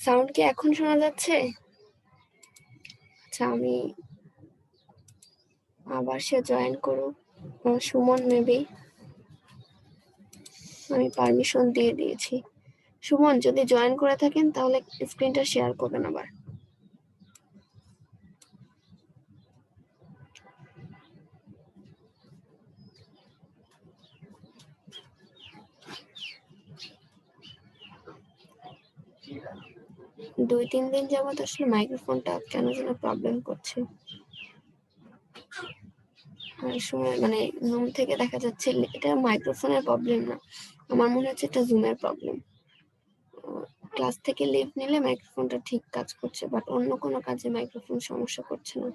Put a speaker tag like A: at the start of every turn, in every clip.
A: Sound কি এখন শোনা যাচ্ছে? আচ্ছা, আমি আবার সে জয়েন করুক। সুমন মেবি, আমি পারমিশন দিয়ে দিয়েছি। সুমন যদি জয়েন করে থাকেন তাহলে স্ক্রিনটা শেয়ার করবেন আবার। দুই তিন দিন যাবত আসলে মাইক্রোফোনটা কেন যেন প্রবলেম করছে। সময় মানে জুম থেকে দেখা যাচ্ছে এটা মাইক্রোফোনের প্রবলেম না, আমার মনে হচ্ছে এটা জুমের প্রবলেম। ক্লাস থেকে লিভ নিলে মাইক্রোফোনটা ঠিক কাজ করছে, বাট অন্য কোনো কাজে মাইক্রোফোন সমস্যা করছে না,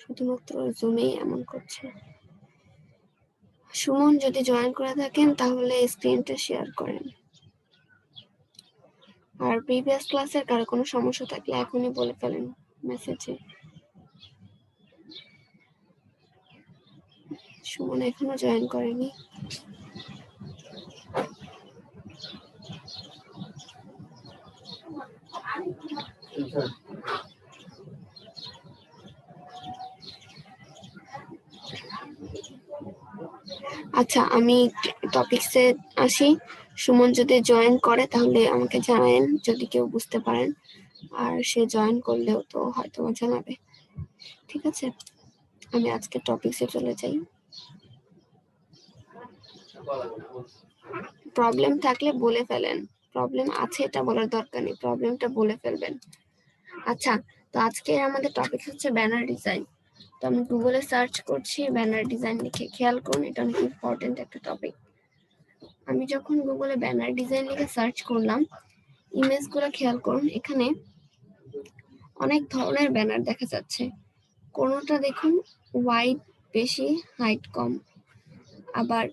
A: শুধুমাত্র জুমেই এমন করছে। সুমন যদি জয়েন করে থাকেন তাহলে স্ক্রিনটা শেয়ার করেন। আর প্রিভিয়াস ক্লাসের কারো কোনো সমস্যা থাকলে এখনই বলে ফেলেন মেসেজে। সুমন এখনো জয়েন করেনি। আচ্ছা, আমি টপিকসে আসি। সুমন যদি জয়েন করে তাহলে আমাকে জানায়েন যদি কেউ বুঝতে পারেন, আর সে জয়েন করলেও তো হয়তো জানাবে। ঠিক আছে, আমি আজকে টপিকসে চলে যাই। প্রবলেম থাকলে বলে ফেলেন, প্রবলেম আছে এটা বলার দরকার নেই, প্রবলেমটা বলে ফেলবেন। আচ্ছা, তো আজকে আমাদের টপিক হচ্ছে ব্যানার ডিজাইন। তো আমি গুগলে সার্চ করছি ব্যানার ডিজাইন লিখে, খেয়াল করুন এটা অনেক ইম্পর্টেন্ট একটা টপিক। আমি যখন গুগলে ব্যানার ডিজাইন লিখে সার্চ করলাম, ইমেজগুলো খেয়াল করুন, এখানে অনেক ধরনের ব্যানার দেখা যাচ্ছে। কোনোটা দেখুন ওয়াইড বেশি হাইট কম, আবার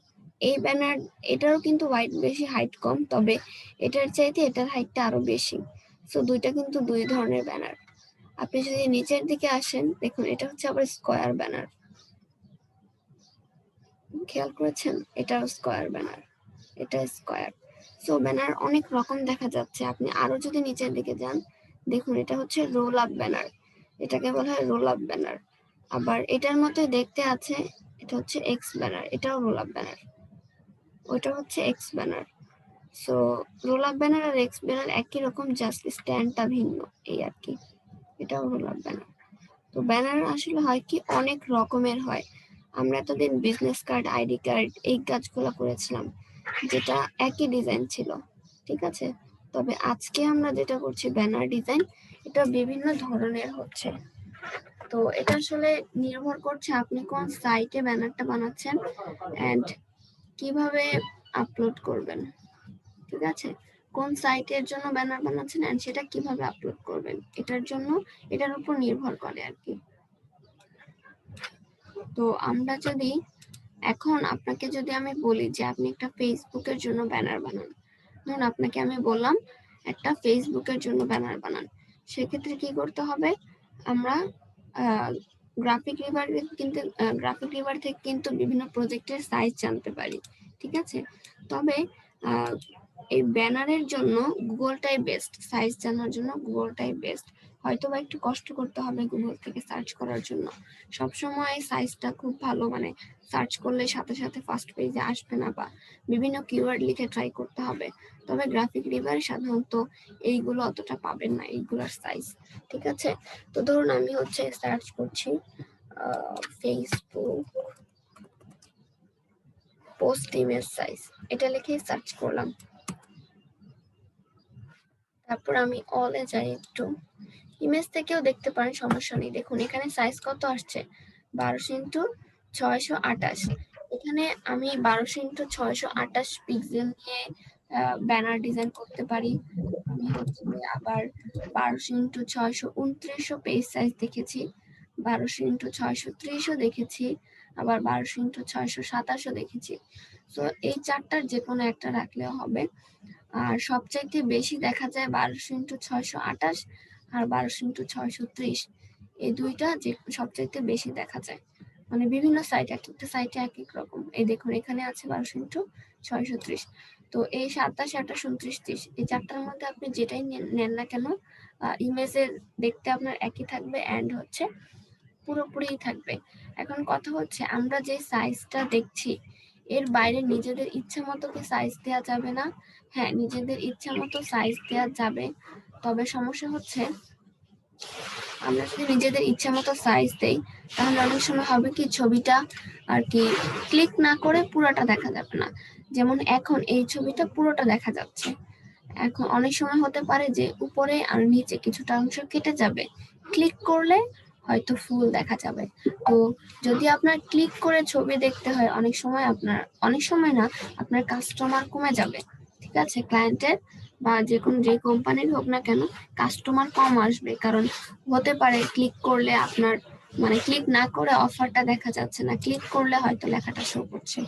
A: এই ব্যানার এটারও কিন্তু ওয়াইড বেশি হাইট কম, তবে এটার চাইতে এটার হাইটটা আরো বেশি। সো দুইটা কিন্তু দুই ধরনের ব্যানার। আপনি যদি নিচের দিকে আসেন দেখুন এটা হচ্ছে আবার স্কোয়ার ব্যানার, খেয়াল করেছেন? এটাও স্কোয়ার ব্যানার, এটা স্কোয়ার। সো ব্যানার অনেক রকম দেখা যাচ্ছে। আপনি আরো যদি নিচের দিকে যান দেখুন এটা হচ্ছে রোল আপ ব্যানার, এটাকে বলা হয় রোল আপ ব্যানার। আবার এটার মতো দেখতে আছে, এটা হচ্ছে এক্স ব্যানার, এটাও রোল আপ ব্যানার, ওইটা হচ্ছে X banner. So roll up banner আর এক্স ব্যানার একই রকম, জাস্ট স্ট্যান্ডটা ভিন্ন, এই আর কি। এটাও রোল আপ ব্যানার। তো ব্যানার আসলে হয় কি অনেক রকমের হয়। আমরা এতদিন বিজনেস কার্ড, আইডি কার্ড এই কাজগুলো করেছিলাম, যেটা একই ডিজাইন ছিল, ঠিক আছে। তবে আজকে আমরা যেটা করছি ব্যানার ডিজাইন, এটা বিভিন্ন ধরনের হচ্ছে। তো এটা আসলে নির্ভর করছে আপনি কোন সাইটে ব্যানারটা বানাচ্ছেন এন্ড কিভাবে আপলোড করবেন, ঠিক আছে। কোন সাইটের জন্য ব্যানার বানাচ্ছেন এন্ড সেটা কিভাবে আপলোড করবেন, এটার জন্য এটার উপর নির্ভর করে আর কি। তো আমরা যদি এখন আপনাকে যদি আমি বলি যে আপনি একটা ফেসবুকের জন্য ব্যানার বানান, ধরুন আপনাকে আমি বললাম একটা ফেসবুকের জন্য ব্যানার বানান, সেক্ষেত্রে কি করতে হবে, আমরা গ্রাফিক রিভার কিন্তু গ্রাফিক রিভার থেকে কিন্তু বিভিন্ন প্রজেক্টের সাইজ জানতে পারি, ঠিক আছে। তবে এই ব্যানারের জন্য গুগলটাই বেস্ট, সাইজ জানার জন্য গুগলটাই বেস্ট। হয়তো বা একটু কষ্ট করতে হবে গুগল থেকে সার্চ করার জন্য, সবসময় সাইজটা খুব ভালো মানে সার্চ করলে সাথে সাথে ফার্স্ট পেজে আসবে না, বা বিভিন্ন কিওয়ার্ড লিখে ট্রাই করতে হবে। তবে গ্রাফিক রিভারে সাধারণত এইগুলো অতটা পাবেন না, এইগুলোর সাইজ, ঠিক আছে। তো ধরুন আমি হচ্ছে সার্চ করছি ফেসবুক পোস্ট ইমেজ সাইজ, এটা লিখে সার্চ করলাম। তারপর আমি অলে যাই, একটু ইমেজ থেকেও দেখতে পারেন, সমস্যা নেই। দেখুন এখানে সাইজ কত আসছে, 12x628। এখানে আমি 12x628 পিক্সেল নিয়ে ব্যানার ডিজাইন করতে পারি। আমি হচ্ছে আবার 12x629 পেজ সাইজ দেখেছি, 12x630 দেখেছি, আবার 12x627 দেখেছি। তো এই চারটার যে কোনো একটা রাখলেও হবে। আর সবচাইতে বেশি দেখা যায় 12x628 আর 12x630, এই দুইটা যে সবচাইতে বেশি দেখা যায়। মানে বিভিন্ন সাইট, এক একটা সাইটে এক এক রকম। এই দেখুন এখানে আছে 12x630। তো এই 27, 28, 29, 30 এই চারটার মধ্যে আপনি যেটাই নেন না কেন ইমেজের দেখতে আপনার একই থাকবে এন্ড হচ্ছে পুরোপুরি থাকবে। এখন কথা হচ্ছে আমরা যে সাইজটা দেখছি এর বাইরে নিজেদের ইচ্ছা মতো কি সাইজ দেওয়া যাবে না? হ্যাঁ, নিজেদের ইচ্ছা মতো সাইজ দেওয়া যাবে, তবে সমস্যা হচ্ছে আমরা যদি নিজেদের ইচ্ছা মতো সাইজ দেই তাহলে অনেক সময় হবে কি ছবিটা আর কি ক্লিক না করে পুরোটা দেখা যাবে না। যেমন এখন এই ছবিটা পুরোটা দেখা যাচ্ছে, এখন অনেক সময় হতে পারে যে উপরে আর নিচে কিছুটা অংশ কেটে যাবে, ক্লিক করলে হয়তো ফুল দেখা যাবে। তো যদি আপনার ক্লিক করে ছবি দেখতে হয় অনেক সময় না আপনার কাস্টমার কমে যাবে, ঠিক আছে? ক্লায়েন্টের বা যে কোম্পানির হোক না কেন কাস্টমার কম আসবে, কারণ হতে পারে ক্লিক করলে আপনার মানে ক্লিক না করে অফারটা দেখা যাচ্ছে না, ক্লিক করলে হয়তো লেখাটা শো করছে।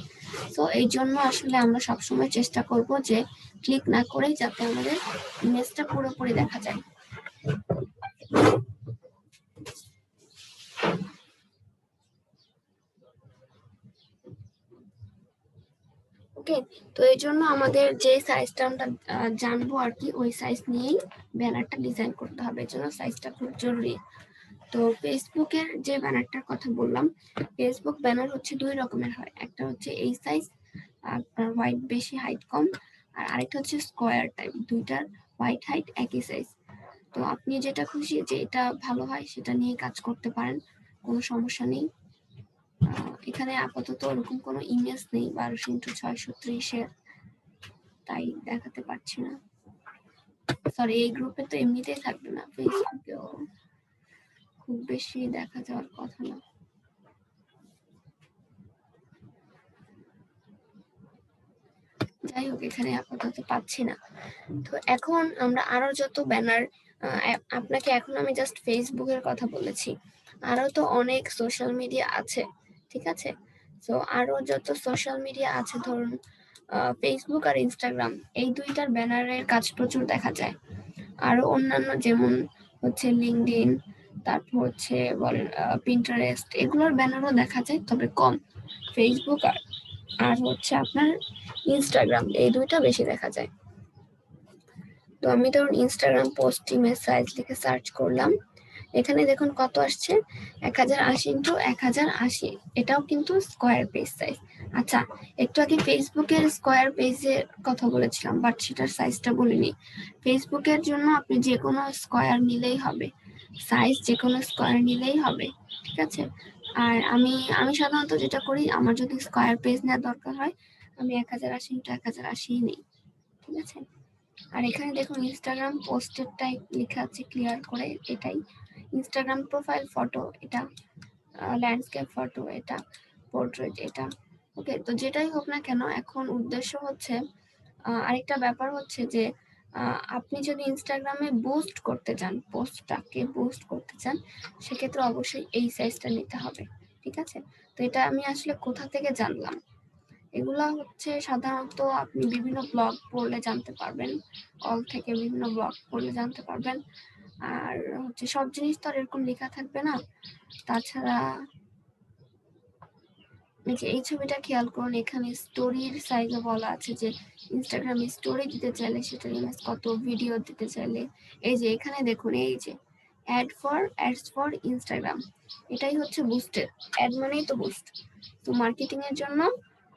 A: তো এই জন্য আসলে আমরা সবসময় চেষ্টা করব যে ক্লিক না করেই যাতে আমাদের ইমেজটা পুরোপুরি দেখা যায়। ওকে, তো এই জন্য আমাদের যে সাইজটা আমরা জানবো আর কি ওই সাইজ নিয়েই ব্যানারটা ডিজাইন করতে হবে, এই জন্য সাইজটা খুব জরুরি। তো ফেসবুকের যে ব্যানারটার কথা বললাম, ফেসবুক ব্যানার হচ্ছে দুই রকমের হয়, একটা হচ্ছে এই সাইজ আপনার হোয়াইট বেশি হাইট কম, আর আরেকটা হচ্ছে স্কোয়ার টাইপ, দুইটার হোয়াইট হাইট একই সাইজ। তো আপনি যেটা খুশি যে এটা ভালো হয় সেটা নিয়ে কাজ করতে পারেন, কোনো সমস্যা নেই। এখানে আপাতত ওরকম কোনো ইমেজ নেই 12x630 তাই দেখাতে পারছি না। সরি, এই গ্রুপে তো এমনিতেই থাকবে না, ফেসবুকেও খুব বেশি দেখা যাওয়ার কথা না। যাই হোক, এখানে আপাতত পাচ্ছি না। তো এখন আমরা আরো যত ব্যানার, আপনাকে এখন আমি জাস্ট ফেসবুকের কথা বলেছি, আরো তো অনেক সোশ্যাল মিডিয়া আছে, ঠিক আছে? তো আরো যত সোশ্যাল মিডিয়া আছে, ধরুন ফেসবুক আর ইনস্টাগ্রাম, এই দুইটার ব্যানারের কাজ প্রচুর দেখা যায়। আরো অন্যান্য যেমন হচ্ছে লিঙ্কডইন, তারপর হচ্ছে বলেন পিন্টারেস্ট, এগুলোর ব্যানারও দেখা যায়, তবে কম। ফেসবুক আর হচ্ছে আপনার ইনস্টাগ্রাম, এই দুইটা বেশি দেখা যায়। তো আমি ধরুন ইনস্টাগ্রাম পোস্ট ইমেজ সাইজ লিখে সার্চ করলাম, এখানে দেখুন কত আসছে, 1080x1080, এটাও কিন্তু স্কোয়ার পেজ সাইজ। আচ্ছা, একটু আগে ফেসবুকের স্কোয়ার পেজের কথা বলেছিলাম, বাট সেটার সাইজটা বলিনি। ফেসবুকের জন্য আপনি যে কোনো স্কোয়ার নিলেই হবে, সাইজ যে কোনো স্কোয়ার নিলেই হবে, ঠিক আছে? আর আমি সাধারণত যেটা করি, আমার যদি স্কোয়ার পেজ নেওয়ার দরকার হয় আমি 1080x1080 নিই, ঠিক আছে? আর এখানে দেখুন ইনস্টাগ্রাম পোস্টেরটাই লেখা আছে ক্লিয়ার করে, এটাই ইনস্টাগ্রাম প্রোফাইল ফটো, এটা ল্যান্ডস্কেপ ফটো, এটা পোর্ট্রেট, এটা ওকে। তো যেটাই হোক না কেন, এখন উদ্দেশ্য হচ্ছে আরেকটা ব্যাপার হচ্ছে যে আপনি যদি ইনস্টাগ্রামে বুস্ট করতে চান, পোস্টটাকে বুস্ট করতে চান, সেক্ষেত্রে অবশ্যই এই সাইজটা নিতে হবে, ঠিক আছে? তো এটা আমি আসলে কোথা থেকে জানলাম, এগুলা হচ্ছে সাধারণত আপনি বিভিন্ন ব্লগ পড়লে জানতে পারবেন, অল থেকে বিভিন্ন ব্লগ পড়লে জানতে পারবেন। আর হচ্ছে সব জিনিস তো আর এরকম লেখা থাকবে না। তাছাড়া এই ছবিটা খেয়াল করুন, এখানে স্টোরির সাইজও বলা আছে যে ইনস্টাগ্রামে স্টোরি দিতে চাইলে সেটার ইমেজ কত, ভিডিও দিতে চাইলে এই যে এখানে দেখুন, এই যে অ্যাডস ফর ইনস্টাগ্রাম, এটাই হচ্ছে বুস্টের। অ্যাড মানেই তো বুস্ট। তো মার্কেটিং এর জন্য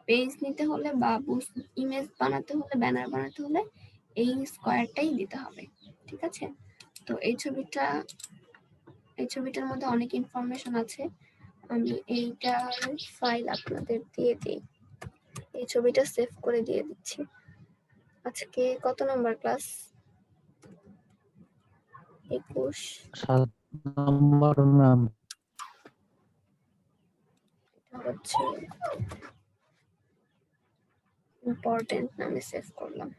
A: পেজ নিতে হলে বা বুস্ট ইমেজ বানাতে হলে, ব্যানার বানাতে হলে এই স্কোয়ারটাই দিতে হবে, ঠিক আছে? তো এই ছবিটার মধ্যে অনেক ইনফরমেশন আছে, আমি এইটার ফাইল আপনাদের দিয়ে দিই, এই ছবিটা সেভ করে দিয়ে দিচ্ছি। আজকে কত নম্বর ক্লাস? 21
B: নম্বর ম্যাম।
A: এটা হচ্ছে ইম্পর্টেন্ট নামে সেভ করলাম।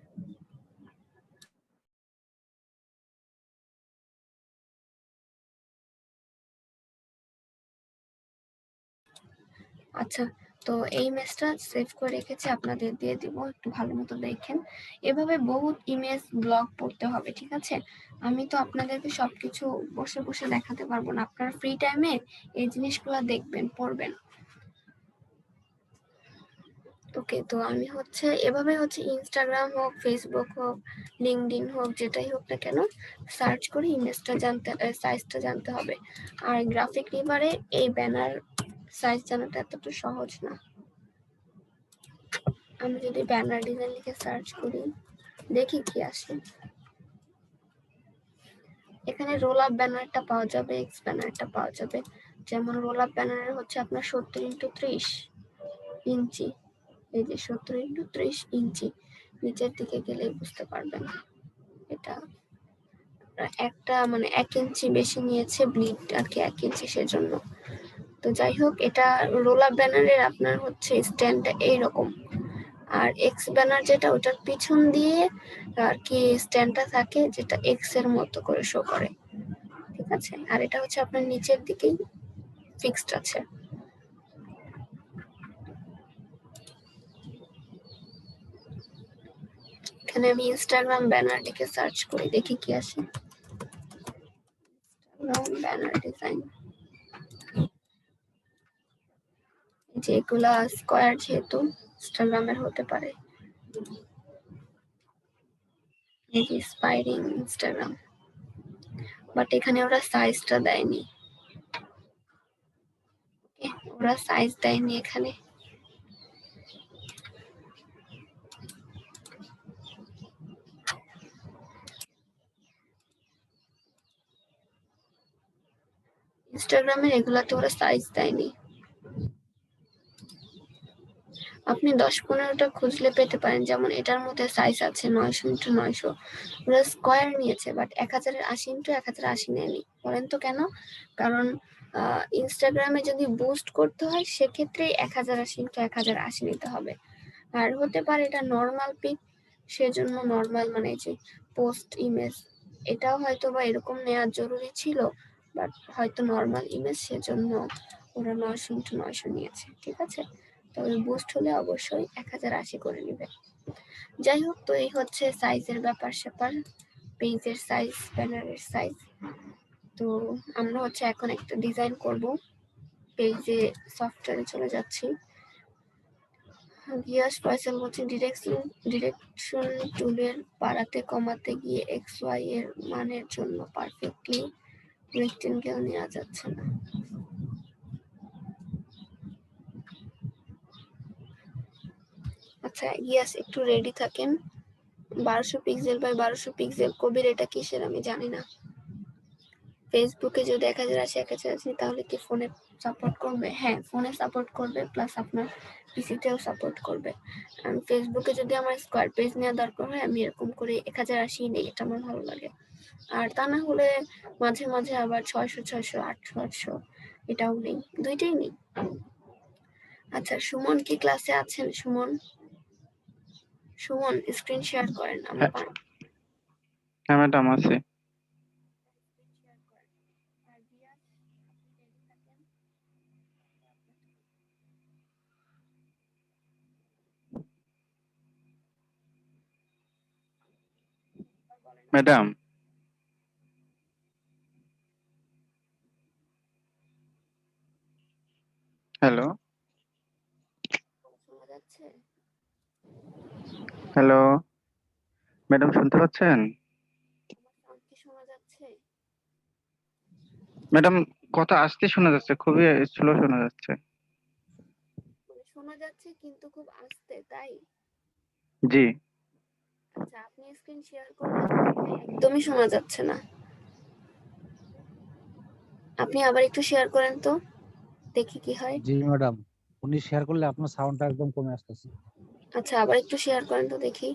A: আচ্ছা, তো এই ইমেজটা সেভ করে রেখেছি, আপনাদের দিয়ে দিব, একটু ভালো মতো দেখেন। এভাবে বহুত ইমেজ ব্লগ পড়তে হবে, ঠিক আছে? আমি তো আপনাদেরকে সবকিছু বসে বসে দেখাতে পারবো না, আপনারা ফ্রি টাইমে এই জিনিসগুলো দেখবেন, পড়বেন। ওকে, তো আমি হচ্ছে এভাবে হচ্ছে ইনস্টাগ্রাম হোক, ফেসবুক হোক, লিঙ্কডইন হোক, যেটাই হোক না কেন সার্চ করে ইমেজটা জানতে, সাইজটা জানতে হবে। আর গ্রাফিক রিভারে এই ব্যানার সাইজ জানাটা এতটা সহজ না। আমি যদি ব্যানার ডিজাইন লিখে সার্চ করি, দেখি কি আসে। এখানে রোল আপ ব্যানারটা পাওয়া যাবে, এক্স ব্যানারটা পাওয়া যাবে। যেমন রোল আপ ব্যানারের হচ্ছে আপনার 70x30 ইঞ্চি, এই যে 70x30 ইঞ্চি, নিচের দিকে গেলে বুঝতে পারবেন। এটা একটা মানে 1 ইঞ্চি বেশি নিয়েছে ব্লিড আর কি, 1 ইঞ্চি, সেজন্য। তো যাই হোক, এটা রোল আপ ব্যানারের আপনার হচ্ছে স্ট্যান্ডটা এইরকম। আর এক্স ব্যানার যেটা, ওটার পিছন দিয়ে আর কি স্ট্যান্ডটা থাকে, যেটা এক্স এর মতো করে শো করে, ঠিক আছে। আর এটা হচ্ছে আপনার নিচের দিকেই ফিক্সড আছে। এখানে আমি ইনস্টাগ্রাম ব্যানার লিখে সার্চ করি, দেখি কি আসে। ইনস্টাগ্রাম ব্যানার ডিজাইন, যেগুলা স্কয়ার যেহেতু ইনস্টাগ্রামের হতে পারে, এই যে স্পাইরিং ইনস্টাগ্রাম, বাট এখানে ওরা সাইজটা দেয়নি, ওরা সাইজ দেয়নি এখানে। ইনস্টাগ্রামের এগুলাতে ওরা সাইজ দেয়নি। আপনি 10-15টা খুঁজলে পেতে পারেন, যেমন এটার মধ্যে সাইজ আছে 900x900, ওরা স্কয়ার নিয়েছে, বাট 1080x1080 নেয়নি। বলেন তো কেন? কারণ ইনস্টাগ্রামে যদি বুস্ট করতে হয় সেক্ষেত্রে 1080x1080 নিতে হবে। আর হতে পারে এটা নর্মাল পিক, সেজন্য নর্মাল মানে যে পোস্ট ইমেজ, এটাও হয়তো বা এরকম নেওয়ার জরুরি ছিল, বাট হয়তো নর্মাল ইমেজ, সেজন্য ওরা 900x900 নিয়েছে, ঠিক আছে। তবে বুস্ট হলে অবশ্যই 1080 করে নেবে। যাই হোক, তো এই হচ্ছে সাইজের ব্যাপার স্যাপার, পেজের সাইজ, ব্যানারের সাইজ। তো আমরা হচ্ছে এখন একটা ডিজাইন করব। পেজে সফটওয়্যারে চলে যাচ্ছি। গিয়াস ফয়সাল বলছে ডিরেকশন টুলের বাড়াতে কমাতে গিয়ে এক্স ওয়াই এর মানের জন্য পারফেক্টলি রেক্টেঙ্গেল নেওয়া যাচ্ছে না। আচ্ছা গিয়াস, একটু রেডি থাকেন। 1200 পিক্সেল বাই 1200 পিক্সেল, কবির এটা কিসের আমি জানি না। ফেসবুকে যদি 1080 1080 তাহলে কি ফোনে সাপোর্ট করবে? হ্যাঁ, ফোনে সাপোর্ট করবে, প্লাস আপনার পিসিতেও সাপোর্ট করবে। আমি ফেসবুকে যদি আমার স্কোয়ার পেজ নেওয়া দরকার হয়, আমি এরকম করে 1080 নেই, এটা আমার ভালো লাগে। আর তা না হলে মাঝে মাঝে আবার 600 800 এটাও নেই, দুইটাই নেই। আচ্ছা, সুমন কি ক্লাসে আছেন? সুমন, সুমন স্ক্রিন শেয়ার করেন, আমি
C: হ্যাঁ হ্যাঁ ম্যাডাম আছে। ম্যাডাম হ্যালো
A: শোনা যাচ্ছে?
C: হ্যালো ম্যাডাম শুনতে পাচ্ছেন?
A: আমার সাউন্ড কি শোনা যাচ্ছে?
C: ম্যাডাম কথা আসতে শোনা যাচ্ছে, খুবই স্লো শোনা যাচ্ছে।
A: মানে শোনা যাচ্ছে কিন্তু খুব আস্তে, তাই?
C: জি।
A: আচ্ছা, আপনি স্ক্রিন শেয়ার করলে একদমই শোনা যাচ্ছে না। আপনি আবার একটু শেয়ার করেন তো, দেখি কি হয়।
B: জি ম্যাডাম, উনি শেয়ার করলে আপনার সাউন্ডটা একদম কমে আসতেছে।
A: আচ্ছা, আবার একটু শেয়ার করেন তো দেখি।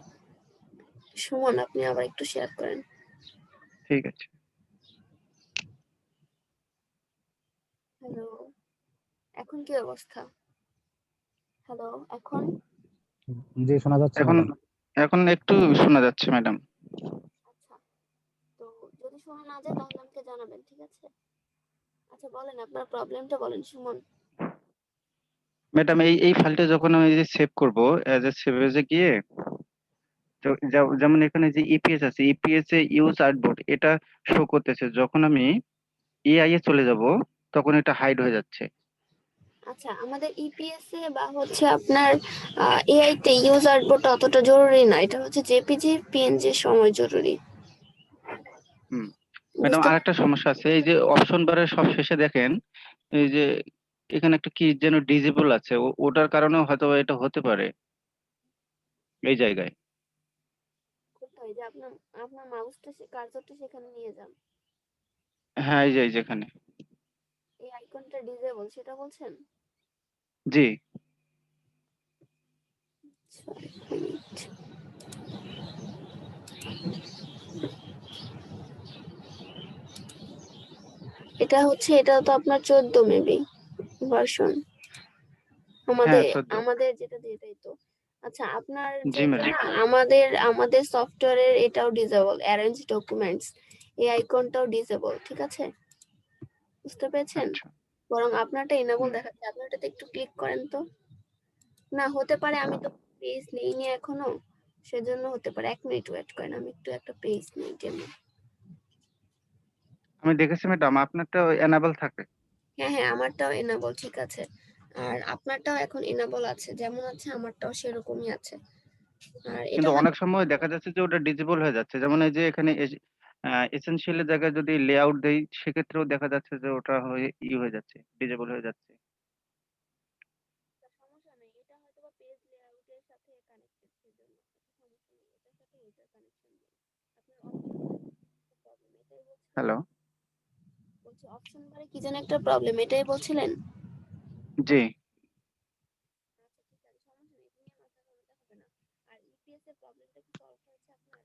A: সুমন, আপনি আবার একটু শেয়ার করেন।
C: ঠিক আছে।
A: হ্যালো, এখন কি অবস্থা? হ্যালো, এখন?
B: জি শোনা যাচ্ছে
C: এখন
B: ম্যাডাম।
C: এখন একটু শোনা যাচ্ছে ম্যাডাম।
A: আচ্ছা, তো যদি শোনা না যায় তাহলে আমাকে জানাবেন, ঠিক আছে? আচ্ছা বলেন, আপনার প্রবলেমটা বলেন সুমন।
C: ম্যাডাম এই এই ফাইলটা যখন আমি যে সেভ করব, এজ এ সেভ এজে গিয়ে, তো যেমন এখানে যে ইপিএস আছে, ইপিএস এ ইউজ আর্টবোর্ড এটা শো করতেছে, যখন আমি এআই এ চলে যাব তখন এটা হাইড হয়ে যাচ্ছে।
A: আচ্ছা, আমাদের ইপিএস এ বা হচ্ছে আপনার এআই তে ইউজার বোর্ড অতটা জরুরি না, এটা হচ্ছে জেপিজি পিএনজি সময় জরুরি।
C: হুম ম্যাডাম
A: বুঝতে
C: আরেকটা সমস্যা আছে, এই যে অপশন বারের সব শেষে দেখেন এই যে এখানে একটা কি যেন ডিজেবল আছে, ওটার কারণেও হয়তো এটা হতে পারে এই জায়গায়।
A: কোথায় যে আপনার আপনার মাউসটা কার্সরটা সেখানে নিয়ে যান,
C: হ্যাঁ এই যে যেখানে।
A: এই আইকনটা ডিজেবল সেটা বলছেন?
C: জি।
A: 6 মিনিট। এটা হচ্ছে, এটা তো আপনার 14 মেবি ভার্সন,
C: হ্যাঁ
A: আমাদের
C: 14।
A: আমাদের যেটা দিয়ে তাই তো। আচ্ছা, আপনার
C: জি
A: যেটা
C: ম্যাডাম।
A: না, আমাদের সফটওয়্যারের এটাও ডিসেবল, অ্যারেঞ্জ ডকুমেন্টস এই আইকনটাও ডিসেবল, ঠিক আছে? বুঝতে পেরেছেন?
C: আচ্ছা।
A: বরং আপনারটা এনেবল
C: হুম।
A: দেখাচ্ছে, আপনারটাতে একটু ক্লিক করেন তো। না হতে পারে, আমি তো পেজ নেইনি এখনো, সেজন্য হতে পারে। 1 মিনিট ওয়েট করেন, আমি একটু একটা পেজ নেই ডেমো।
C: আমি দেখেছি ম্যাডাম আপনারটা এনাবেল থাকে।
A: হ্যাঁ হ্যাঁ, আমারটাও এনেবল, ঠিক আছে। আর আপনারটাও এখন এনেবল আছে, যেমন আছে আমারটাও সেরকমই আছে। আর এটা
C: কিন্তু
A: হয়তো
C: অনেক সময় দেখা যাচ্ছে যে ওটা ডিজেবল হয়ে যাচ্ছে, যেমন এই যে এখানে এসেনশিয়ালের জায়গায় যদি লেআউট দেই সেক্ষেত্রেও দেখা যাচ্ছে যে ওটা হয়ে হয়ে যাচ্ছে, ডিজেবল হয়ে যাচ্ছে।
A: সমস্যা নেই, এটা হয়তো বা পেজ লেআউটের সাথে কানেক্টেড, সেজন্য সমস্যা নেই, এটার সাথে এটার কানেকশন নেই। আপনার অপশন প্রবলেম এটাই বলছিলেন?
C: হ্যালো।
A: বলছি অপশন বারে কি যেন একটা প্রবলেম, এটাই বলছিলেন?
C: জি
A: আচ্ছা ঠিক আছে, সমস্যা নেই, এটা নিয়ে মাথা ঘামাতে হবে না। আর ইপিএস এর প্রবলেমটা কি সলভ হয়েছে আপনার?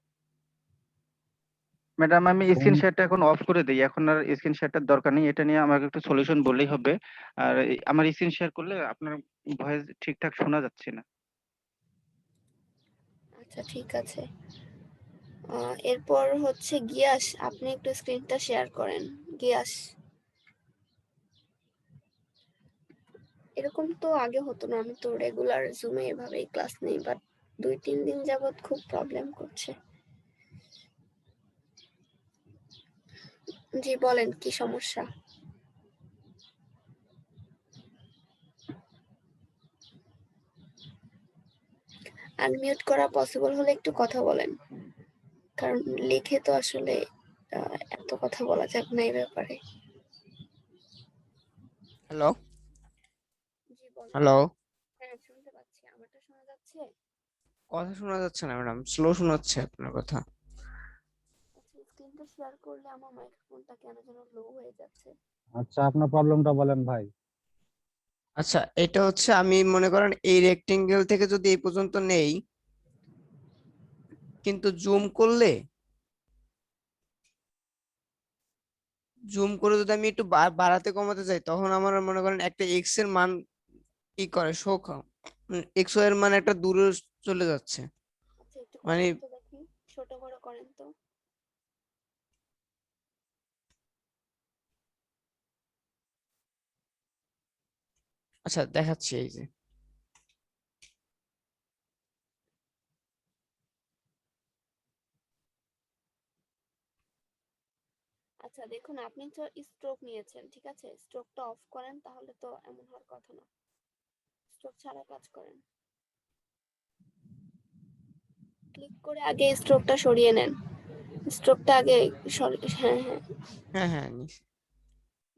C: ম্যাডাম, আমি স্ক্রিন শেয়ারটা এখন অফ করে দিই, এখন আর স্ক্রিন শেয়ারটার দরকার নেই, এটা নিয়ে আমাকে একটু সলিউশন বললেই হবে। আর আমার স্ক্রিন শেয়ার করলে আপনার ভয়েস ঠিকঠাক শোনা যাচ্ছে না।
A: আচ্ছা ঠিক আছে। এরপর হচ্ছে গিয়াস, আপনি একটু স্ক্রিনটা শেয়ার করেন। গিয়াস, এরকম তো আগে হতো না, আমি তো রেগুলার জুমে এভাবেই ক্লাস নেই, বাট 2-3 দিন যাবত খুব প্রবলেম করছে। জি বলেন, কি সমস্যা? আনমিউট করা পসিবল হলে একটু কথা বলেন, কারণ লিখে তো আসলে এত কথা বলা যাবে না এই ব্যাপারে।
D: হ্যালো
A: জি বলেন।
D: হ্যালো।
A: হ্যাঁ শুনতে পাচ্ছি, আমারটা শোনা যাচ্ছে?
D: কথা শোনা যাচ্ছে না ম্যাডাম, স্লো শোনাচ্ছে আপনার কথা।
A: আচ্ছা, স্ক্রিনটা শেয়ার করলে আমার মাইক্রোফোনটা কেন যেন লো হয়ে যাচ্ছে।
B: আচ্ছা, আপনার প্রবলেমটা বলেন ভাই।
D: আচ্ছা, এটা হচ্ছে আমি মনে করেন এই রেক্টেঙ্গেল থেকে যদি এই পর্যন্ত নেই, কিন্তু জুম করে যদি আমি একটু বাড়াতে কমাতে যাই, তখন আমার মনে করেন একটা এক্স এর মান কি করে এক্স এর মান একটা দূরে চলে যাচ্ছে।
A: আচ্ছা একটু
D: মানে
A: করেন তো দেখি, ছোট বড় করেন তো।
D: আচ্ছা দেখাচ্ছি, এই যে
A: আচ্ছা দেখুন, আপনি তো স্ট্রোক নিয়েছেন, ঠিক আছে, স্ট্রোকটা অফ করেন, তাহলে তো এমন হওয়ার কথা না। স্ট্রোক ছাড়া কাজ করেন, ক্লিক করে আগে স্ট্রোকটা সরিয়ে নেন। স্ট্রোকটা আগে হ্যাঁ হ্যাঁ,
D: হ্যাঁ হ্যাঁ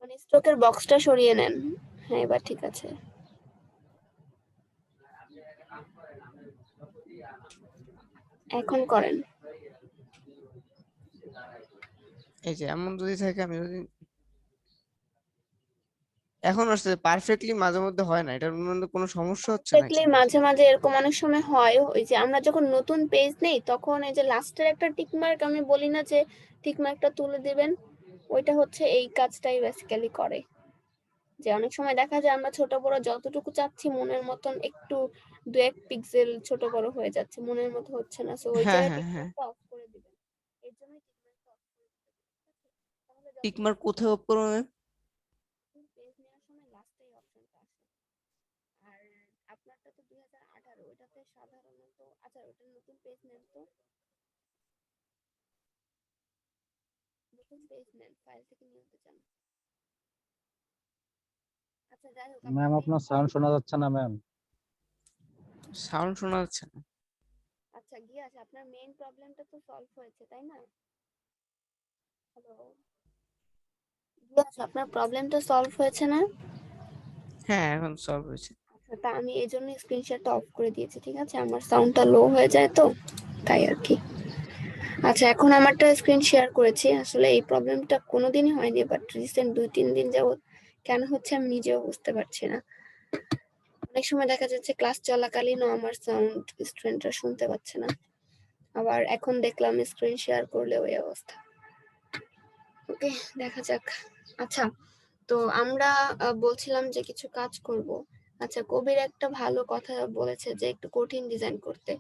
A: মানে স্ট্রোকের বক্সটা সরিয়ে নেন। হ্যাঁ এবার ঠিক আছে, এখন করেন।
D: এই যে এমন যদি থাকে, আমি যদি এখন আসছে পারফেক্টলি, মাঝে মধ্যে হয় না, এটার মধ্যে কোনো সমস্যা হচ্ছে
A: পারফেক্টলি
D: নাকি?
A: মাঝে মাঝে এরকম অনেক সময় হয়, ওই যে আমরা যখন নতুন পেজ নেই তখন এই যে লাস্টের একটা টিক মার্ক, আমি বলি না যে টিক মার্কটা তুলে দিবেন, ওইটা হচ্ছে এই কাজটাই বেসিক্যালি করে। যে অনেক সময় দেখা যায় আমরা ছোট বড় যতটুকু চাচ্ছি মনের মতন একটু 2-1 পিক্সেল ছোট বড় হয়ে যাচ্ছে, মনের মতো হচ্ছে না, সো ওই
D: হ্যাঁ
A: জায়গায়
D: হ্যাঁ
A: টিক
D: হ্যাঁ।
A: মার্কটা অফ করে দিবেন। এর জন্যই টিক মার্কটা অফ করে দিতে হবে, ঠিক আছে? তাহলে যখন
D: টিকমার্ক কোথায় অফ করবো?
A: পেজ নেওয়ার সময় লাস্টেই অপশনটা আসে। আর আপনারটা তো 2018, ওটাতে সাধারণত, আচ্ছা ওটা নতুন পেজ নেন তো, নতুন পেজ নেন, ফাইল থেকে নিয়ন্ত্রণ চান। আচ্ছা যাই হোক,
B: ম্যাম আপনার সাউন্ড শোনা যাচ্ছে না ম্যাম।
D: সাউন্ড শোনা যাচ্ছে না।
A: আচ্ছা গিয়াস, আপনার মেইন প্রবলেমটা তো সলভ হয়েছে তাই না? হ্যালো গিয়াস, আপনার প্রবলেম তো সলভ হয়েছে না?
D: হ্যাঁ এখন সলভ হয়েছে।
A: আচ্ছা, তা আমি এই জন্য স্ক্রিনশটটা অফ করে দিয়েছি, ঠিক আছে? আমার সাউন্ডটা লো হয়ে যায় তো, তাই আর কি। আচ্ছা, এখন আমারটা স্ক্রিন শেয়ার করেছি। আসলে এই প্রবলেমটা কোনোদিনই হয়নি, বাট রিসেন্ট 2-3 দিন যাবত কেন হচ্ছে আমি নিজেও বুঝতে পারছি না। অনেক সময় দেখা যাচ্ছে ক্লাস চলাকালীনও আমার সাউন্ড স্টুডেন্টরা শুনতে পাচ্ছে না, আবার এখন দেখলাম স্ক্রিন শেয়ার করলে ওই অবস্থা। ওকে, দেখা যাক। আচ্ছা, তো আমরা বলছিলাম যে কিছু কাজ করব। আচ্ছা, কবির একটা ভালো কথা বলেছে যে একটু কঠিন ডিজাইন করতে।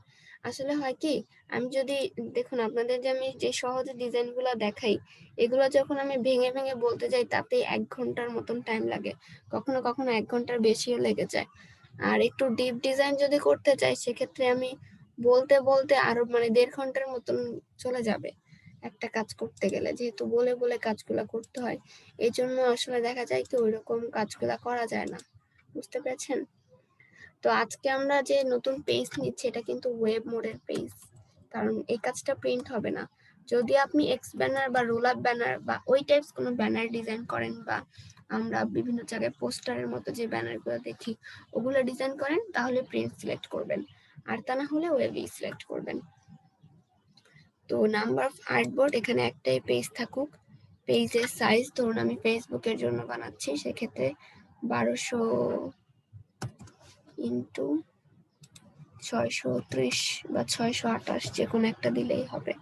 A: আসলে হয় কি, আমি যদি দেখুন আপনাদের যে আমি যে সহজে ডিজাইনগুলো দেখাই, এগুলো যখন আমি ভেঙে ভেঙে বলতে যাই তাতেই 1 ঘন্টার মতন টাইম লাগে, কখনো কখনো 1 ঘন্টার বেশিও লেগে যায়। আর একটু ডিপ ডিজাইন যদি করতে চাই সেক্ষেত্রে আমি বলতে বলতে আরো মানে 1.5 ঘন্টার মতন চলে যাবে একটা কাজ করতে গেলে, যেহেতু বলে বলে কাজগুলো করতে হয়। এই জন্য আসলে দেখা যায় কি ওইরকম কাজগুলা করা যায় না, বুঝতে পেরেছেন? তো আজকে আমরা যে নতুন পেজ নিচ্ছি এটা কিন্তু ওয়েব মোডের পেজ, কারণ এই কাজটা প্রিন্ট হবে না। যদি আপনি এক্স ব্যানার বা রোল আপ ব্যানার বা ওই টাইপস কোনো ব্যানার ডিজাইন করেন, বা আমরা বিভিন্ন জায়গায় পোস্টারের মতো যে ব্যানারগুলো দেখি ওগুলো ডিজাইন করেন, তাহলে প্রিন্ট সিলেক্ট করবেন, আর তা না হলে ওয়েবই সিলেক্ট করবেন। তো নাম্বার অফ আর্টবোর্ড এখানে একটাই পেজ থাকুক। পেজের সাইজ ধরুন আমি ফেসবুকের জন্য বানাচ্ছি, সেক্ষেত্রে 1200 ইন্টু 630 বা 628 যে কোনো একটা দিলেই হবে।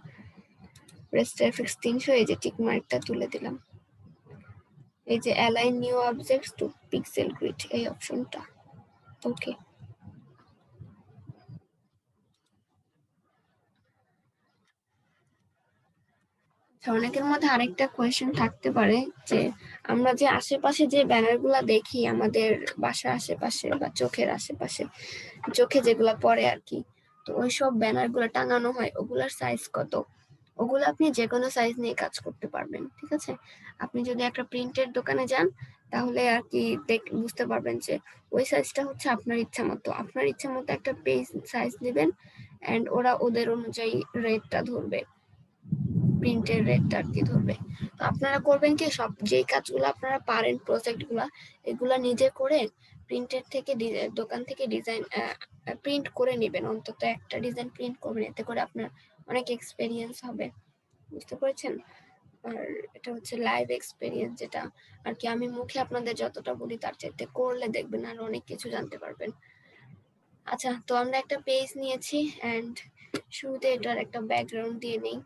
A: রেস্ট্রিক্ট 300, এই যে টিক মার্কটা তুলে দিলাম। এই যে align new objects to pixel grid, এই অপশনটা। ওকে, অনেকের মধ্যে আরেকটা কোয়েশ্চেন থাকতে পারে যে আমরা যে আশেপাশে যে ব্যানারগুলা দেখি আমাদের বাসার আশেপাশে বা চোখের আশেপাশে, চোখে যেগুলা পড়ে আর কি, তো ওইসব ব্যানারগুলো টাঙানো হয়, ওগুলার সাইজ কত? ওগুলো আপনি যে কোনো সাইজ নিয়ে কাজ করতে পারবেন, ঠিক আছে? আপনি যদি একটা প্রিন্টের দোকানে যান তাহলে আর কি বুঝতে পারবেন যে ওই সাইজটা হচ্ছে আপনার ইচ্ছা মতো, আপনার ইচ্ছা মতো একটা পেজ সাইজ নেবেন, এন্ড ওরা ওদের অনুযায়ী রেটটা ধরবে, প্রিন্টের রেটটা আর কি ধরবে। তো আপনারা করবেন কি, সব যেই কাজগুলো আপনারা পারেন প্রজেক্ট গুলা, এগুলা নিজে করে প্রিন্টের থেকে দোকান থেকে ডিজাইন প্রিন্ট করে নেবেন, অন্তত একটা ডিজাইন প্রিন্ট করবেন, এতে করে আপনার অনেক এক্সপেরিয়েন্স হবে, বুঝতে পেরেছেন? আর এটা হচ্ছে লাইভ এক্সপেরিয়েন্স, যেটা আর কি আমি মুখে আপনাদের যতটা বলি তার চাইতে করলে দেখবেন আর অনেক কিছু জানতে পারবেন। আচ্ছা, তো আমরা একটা পেজ নিয়েছি, এন্ড শুরুতে এটার একটা ব্যাকগ্রাউন্ড দিয়ে নেই।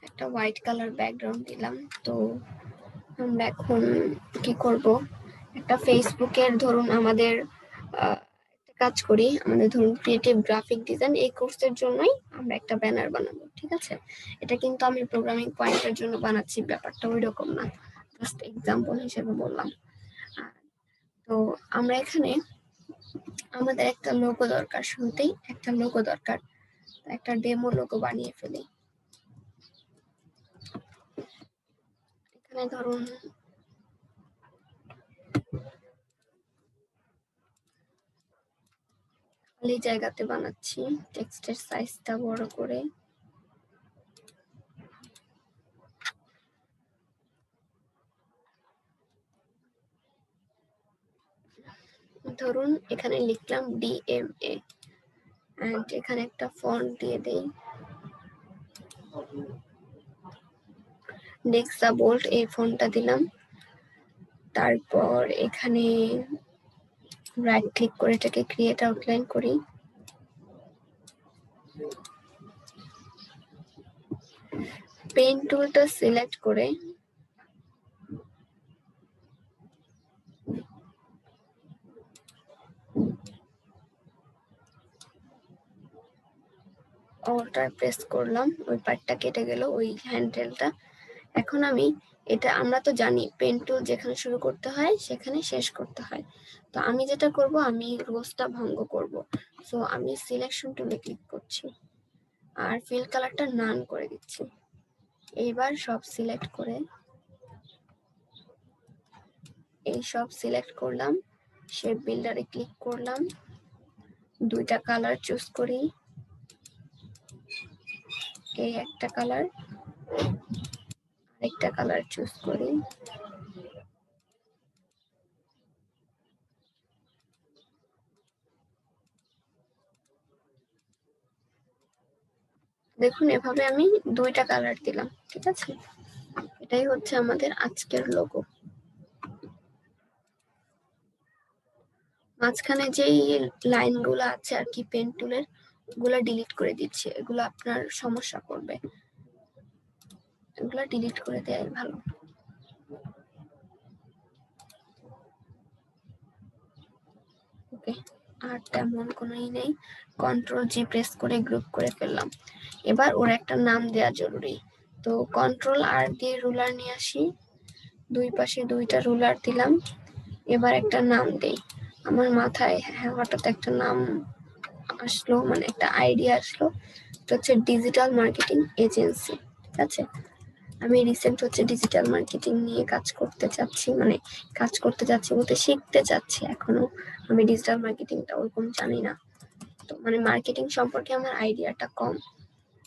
A: একটা হোয়াইট কালার ব্যাকগ্রাউন্ড দিলাম। তো আমরা এখন কি করব, একটা ফেসবুকের ধরুন আমাদের একটা কাজ করি, আমাদের ধরুন ক্রিয়েটিভ গ্রাফিক ডিজাইন এই কোর্সের জন্যই আমরা একটা ব্যানার বানাবো, ঠিক আছে? এটা কিন্তু আমি প্রোগ্রামিং পয়েন্টের জন্য বানাচ্ছি, ব্যাপারটা ওই রকম না, জাস্ট এক্সাম্পল হিসেবে বললাম। তো আমরা এখানে আমাদের একটা লোগো দরকার, শুরুতেই একটা লোগো দরকার, একটা ডেমো লোগো বানিয়ে ফেলি। এখানে ধরুন খালি জায়গাতে বানাচ্ছি, টেক্সটের সাইজটা বড় করে। ধরুন এখানে লিখলাম DMA, এন্ড এখানে একটা ফন্ট দিয়ে দেই, নেক্সা বোল্ড, এই ফন্টটা দিলাম। তারপর এখানে রাইট ক্লিক করে এটাকে ক্রিয়েট আউটলাইন করি। পেন টুলটা সিলেক্ট করে অল্টার প্রেস করলাম, ওই পার্টটা কেটে গেল, ওই হ্যান্ডেলটা। এখন আমি এটা, আমরা তো জানি পেন টুল যেখানে শুরু করতে হয় সেখানে শেষ করতে হয়। তো আমি যেটা করব, আমি রোজটা ভঙ্গ করব। সো আমি সিলেকশন টুলে ক্লিক করছি আর ফিল কালারটা নান করে দিচ্ছি। এইবার সব সিলেক্ট করে এই সব সিলেক্ট করলাম, শেপ বিল্ডারে ক্লিক করলাম, দুইটা কালার চুজ করি, এই একটা কালার, আরেকটা কালার চুজ করি, দেখুন এভাবে আমি দুইটা কালার দিলাম, ঠিক আছে। এটাই হচ্ছে আমাদের আজকের লোগো। মাঝখানে যেই লাইন গুলো আছে আর কি পেন টুলের, ওগুলা ডিলিট করে দিচ্ছি, এগুলো আপনার সমস্যা করবে, এগুলা ডিলিট করে দেওয়াই ভালো। ওকে, আর তেমন কোনোই নেই, কন্ট্রোল জি প্রেস করে গ্রুপ করে ফেললাম। এবার ওর একটা নাম দেওয়া জরুরি, তো কন্ট্রোল আর দিয়ে রুলার নিয়ে আসি, দুই পাশে দুইটা রুলার দিলাম। এবার একটা নাম দেই, আমার মাথায় হঠাৎ একটা নাম আসলো, মানে একটা আইডিয়া আসলো, এটা হচ্ছে ডিজিটাল মার্কেটিং এজেন্সি, ঠিক আছে। আমি রিসেন্ট হচ্ছে ডিজিটাল মার্কেটিং নিয়ে কাজ করতে চাচ্ছি, মানে কাজ করতে চাচ্ছি বলতে শিখতে চাচ্ছি, এখনো আমি ডিজিটাল মার্কেটিংটা ওরকম জানি না, তো মানে মার্কেটিং সম্পর্কে আমার আইডিয়াটা কম,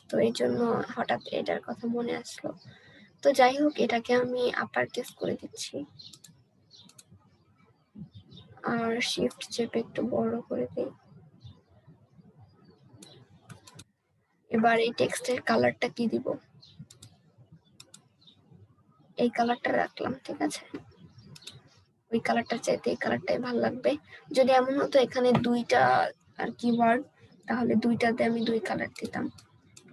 A: তো এই জন্য হঠাৎ এটার কথা মনে আসলো। তো যাই হোক, এটাকে আমি আপার কেস করে দিচ্ছি আর শিফট চেপে একটু বড় করে দিই। এবার এই টেক্সটের কালারটা কি দিব, এই কালারটা রাখলাম, ঠিক আছে। ওই কালারটা চাইতে এই কালারটাই ভালো লাগবে। যদি এমন হতো এখানে দুইটা আর কি ওয়ার্ড, তাহলে দুইটাতে আমি দুই কালার দিতাম।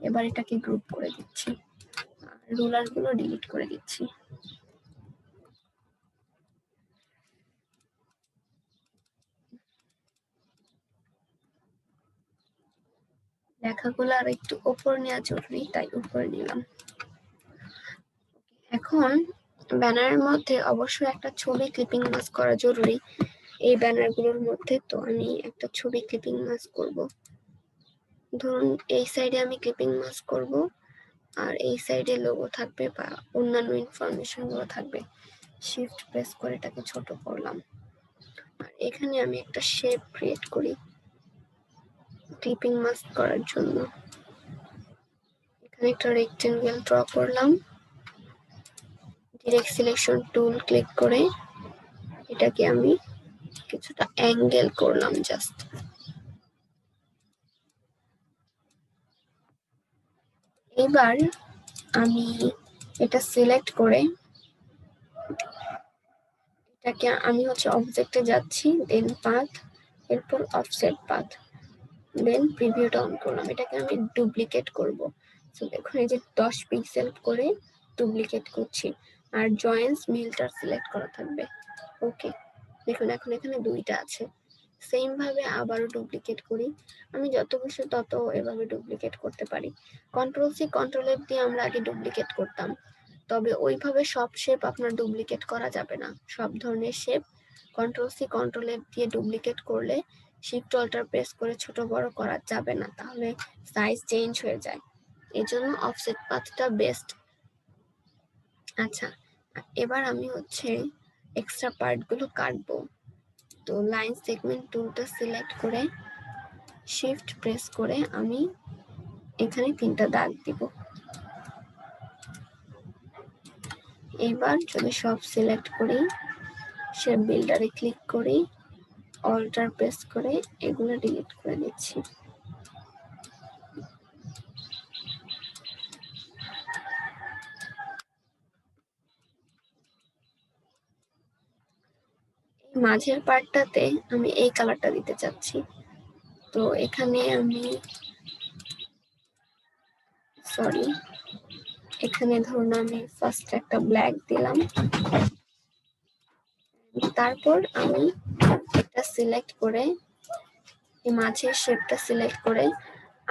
A: এবার এটাকে গ্রুপ করে দিচ্ছি, রুলার গুলো ডিলিট করে দিচ্ছি। লেখাগুলো আর একটু উপর নেওয়া জরুরি, তাই উপরে নিলাম। এখন ব্যানারের মধ্যে অবশ্যই একটা ছবি ক্লিপিং মাস্ক করা জরুরি এই ব্যানার গুলোর মধ্যে, তো আমি একটা ছবি ক্লিপিং মাস্ক করব। ধরুন এই সাইডে আমি ক্লিপিং মাস্ক করব, আর এই সাইডে লোগো থাকবে বা অন্যান্য ইনফরমেশন গুলো থাকবে। শিফট প্রেস করে এটাকে ছোট করলাম, আর এখানে আমি একটা শেপ ক্রিয়েট করি ক্লিপিং মাস্ক করার জন্য। এখানে একটা রেক্টেঙ্গেল ড্র করলাম, ডিরেক্ট সিলেকশন টুল ক্লিক করে এটাকে আমি কিছুটা অ্যাঙ্গেল করলাম জাস্ট। এবার আমি এটা সিলেক্ট করে এটাকে আমি হচ্ছে অবজেক্টে যাচ্ছি, দেন পাথ, এরপর অফসেট পাথ, দেন প্রিভিউটা অন করলাম। এটাকে আমি ডুপ্লিকেট করব, তো দেখুন এই যে 10 পিক্সেল করে ডুপ্লিকেট করছি, আর জয়েন্টস মিলটা সিলেক্ট করা থাকবে। ওকে, দেখুন এখন এখানে দুইটা আছে। সেম ভাবে আবারও ডুপ্লিকেট করি, আমি যত খুশি তত এভাবে ডুপ্লিকেট করতে পারি। কন্ট্রোল সি কন্ট্রোল এফ দিয়ে আমরা আগে ডুপ্লিকেট করতাম, তবে ওইভাবে সব শেপ আপনার ডুপ্লিকেট করা যাবে না। সব ধরনের shape control C control F দিয়ে ডুপ্লিকেট করলে শিফট অল্টার প্রেস করে ছোট বড় করা যাবে না, তাহলে সাইজ চেঞ্জ হয়ে যায়। এজন্য অফসেট পাথটা বেস্ট। আচ্ছা, এবার আমি হচ্ছে এক্সট্রা পার্ট গুলো কাটবো, তো লাইন সেগমেন্ট টুলটা সিলেক্ট করে শিফট প্রেস করে আমি এখানে 3টা দাগ দিব। এবার যদি সব সিলেক্ট করি, শেপ বিল্ডারে ক্লিক করি, অল্টার প্রেস করে এগুলো ডিলিট করে দিচ্ছি। মাঝের পার্টটাতে আমি এই কালারটা দিতে চাচ্ছি, তো এখানে আমি সরি এখানে ধরুন আমি ফার্স্ট একটা ব্ল্যাক দিলাম, তারপর আমি এটা সিলেক্ট করে এই মাঝের শেপটা সিলেক্ট করে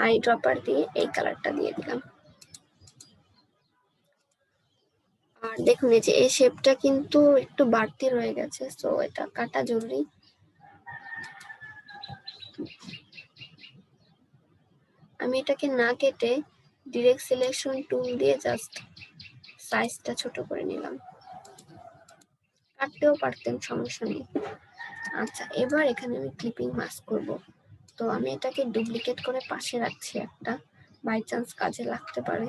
A: আই ড্রপার দিয়ে এই কালারটা দিয়ে দিলাম। আর দেখুন এই যে এই শেপটা কিন্তু একটু বাড়তি রয়ে গেছে, সো এটা কাটা জরুরি। আমি এটাকে না কেটে ডিরেক্ট সিলেকশন টুল দিয়ে জাস্ট সাইজটা ছোট করে নিলাম, কাটতেও পারতেন, সমস্যা নেই। আচ্ছা, এবার এখানে আমি ক্লিপিং মাস্ক করব। তো আমি এটাকে ডুপ্লিকেট করে পাশে রাখছি, একটা বাই চান্স কাজে লাগতে পারে।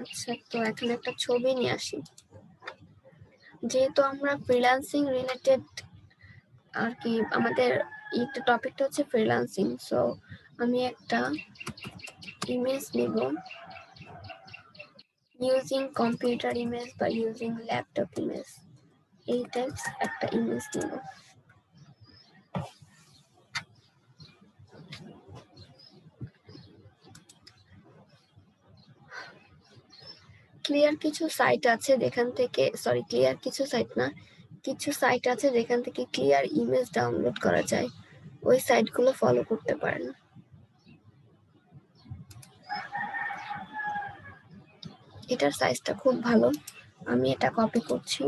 A: আচ্ছা, তো এখানে একটা ছবি নিয়ে আসি। যেহেতু আমরা ফ্রিল্যান্সিং রিলেটেড আর কি, আমাদের এইটা টপিকটা হচ্ছে ফ্রিল্যান্সিং, সো আমি একটা ইমেজ নিব ইউজিং কম্পিউটার ইমেজ বা ইউজিং ল্যাপটপ ইমেজ, এই টাইপস একটা ইমেজ নিব। ক্লিয়ার কিছু সাইট আছে যেখান থেকে, সরি ক্লিয়ার কিছু সাইট না, কিছু সাইট আছে যেখান থেকে ক্লিয়ার ইমেজ ডাউনলোড করা যায়, ওই সাইটগুলো ফলো করতে পারেন। এটার সাইজটা খুব ভালো, আমি এটা কপি করছি,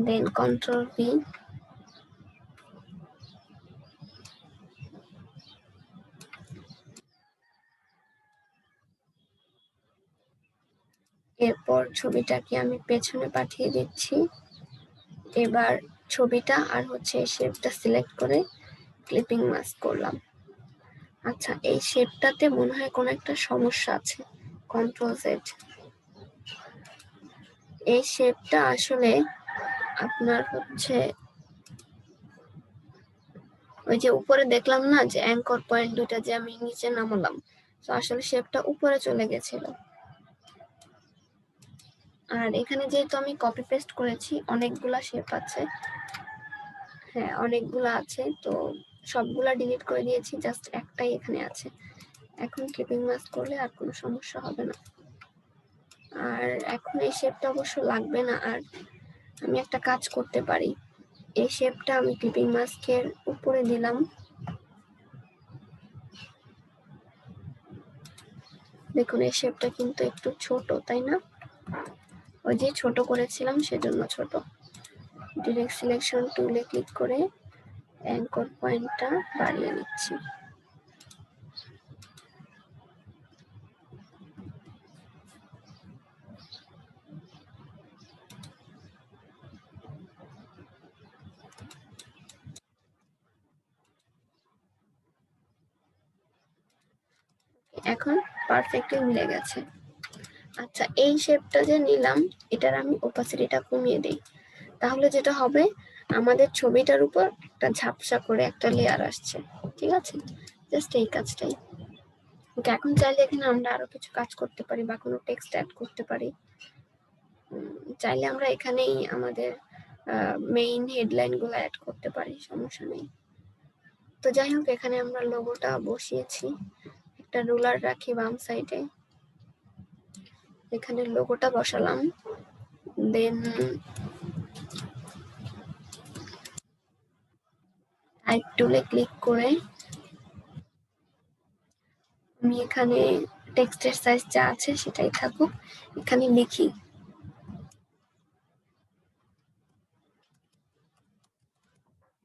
A: দেন কন্ট্রোল ভি, এরপর ছবিটাকে আমি পেছনে পাঠিয়ে দিচ্ছি। এবার ছবিটা আর হচ্ছে শেপটা সিলেক্ট করে ক্লিপিং মাস্ক করলাম। আচ্ছা, এই শেপটাতে মনে হয় কোনো একটা সমস্যা আছে, কন্ট্রোল জেড। এই শেপটা আসলে আপনার হচ্ছে ওই যে উপরে দেখলাম না যে অ্যাঙ্কর পয়েন্ট দুটা যে আমি নিচে নামালাম, তো আসলে শেপটা উপরে চলে গেছিল। আর এখানে যেহেতু আমি কপি পেস্ট করেছি, অনেকগুলা শেপ আছে, হ্যাঁ অনেকগুলা আছে, তো সবগুলা ডিলিট করে দিয়েছি, জাস্ট একটাই এখানে আছে। এখন ক্লিপিং মাস্ক করলে আর কোনো সমস্যা হবে না। আর এখন এই শেপটা অবশ্য লাগবে না, আর আমি একটা কাজ করতে পারি, এই শেপটা আমি ক্লিপিং মাস্কের উপরে দিলাম, দেখুন এই শেপটা কিন্তু একটু ছোট, তাই না? ওই যে ছোট করেছিলাম সেজন্য ছোট। ডিরেক্ট সিলেকশন টুলে ক্লিক করে অ্যাঙ্কর পয়েন্টটা বাড়িয়ে নিচ্ছি। এখন পারফেক্টলি মিলে গেছে। আচ্ছা, এই শেপটা যে নিলাম, এটার আমি ওপাসিটিটা কমিয়ে দিই, তাহলে যেটা হবে আমাদের ছবিটার উপর একটা ঝাপসা করে একটা লেয়ার আসছে। ঠিক আছে, জাস্ট এই কাজটাই। এখন চাইলে এখানে আমরা আরো কিছু কাজ করতে পারি বা কোনো টেক্সট অ্যাড করতে পারি। চাইলে আমরা এখানেই আমাদের মেইন হেডলাইন গুলো অ্যাড করতে পারি, সমস্যা নেই। তো যাই হোক, এখানে আমরা লোগোটা বসিয়েছি, একটা রুলার রাখি বাম সাইডে, এখানে লোগোটা বসালাম, দেন টাইপ টুলে ক্লিক করে আমি এখানে টেক্সটের সাইজ যা আছে সেটাই থাকুক, এখানে লিখি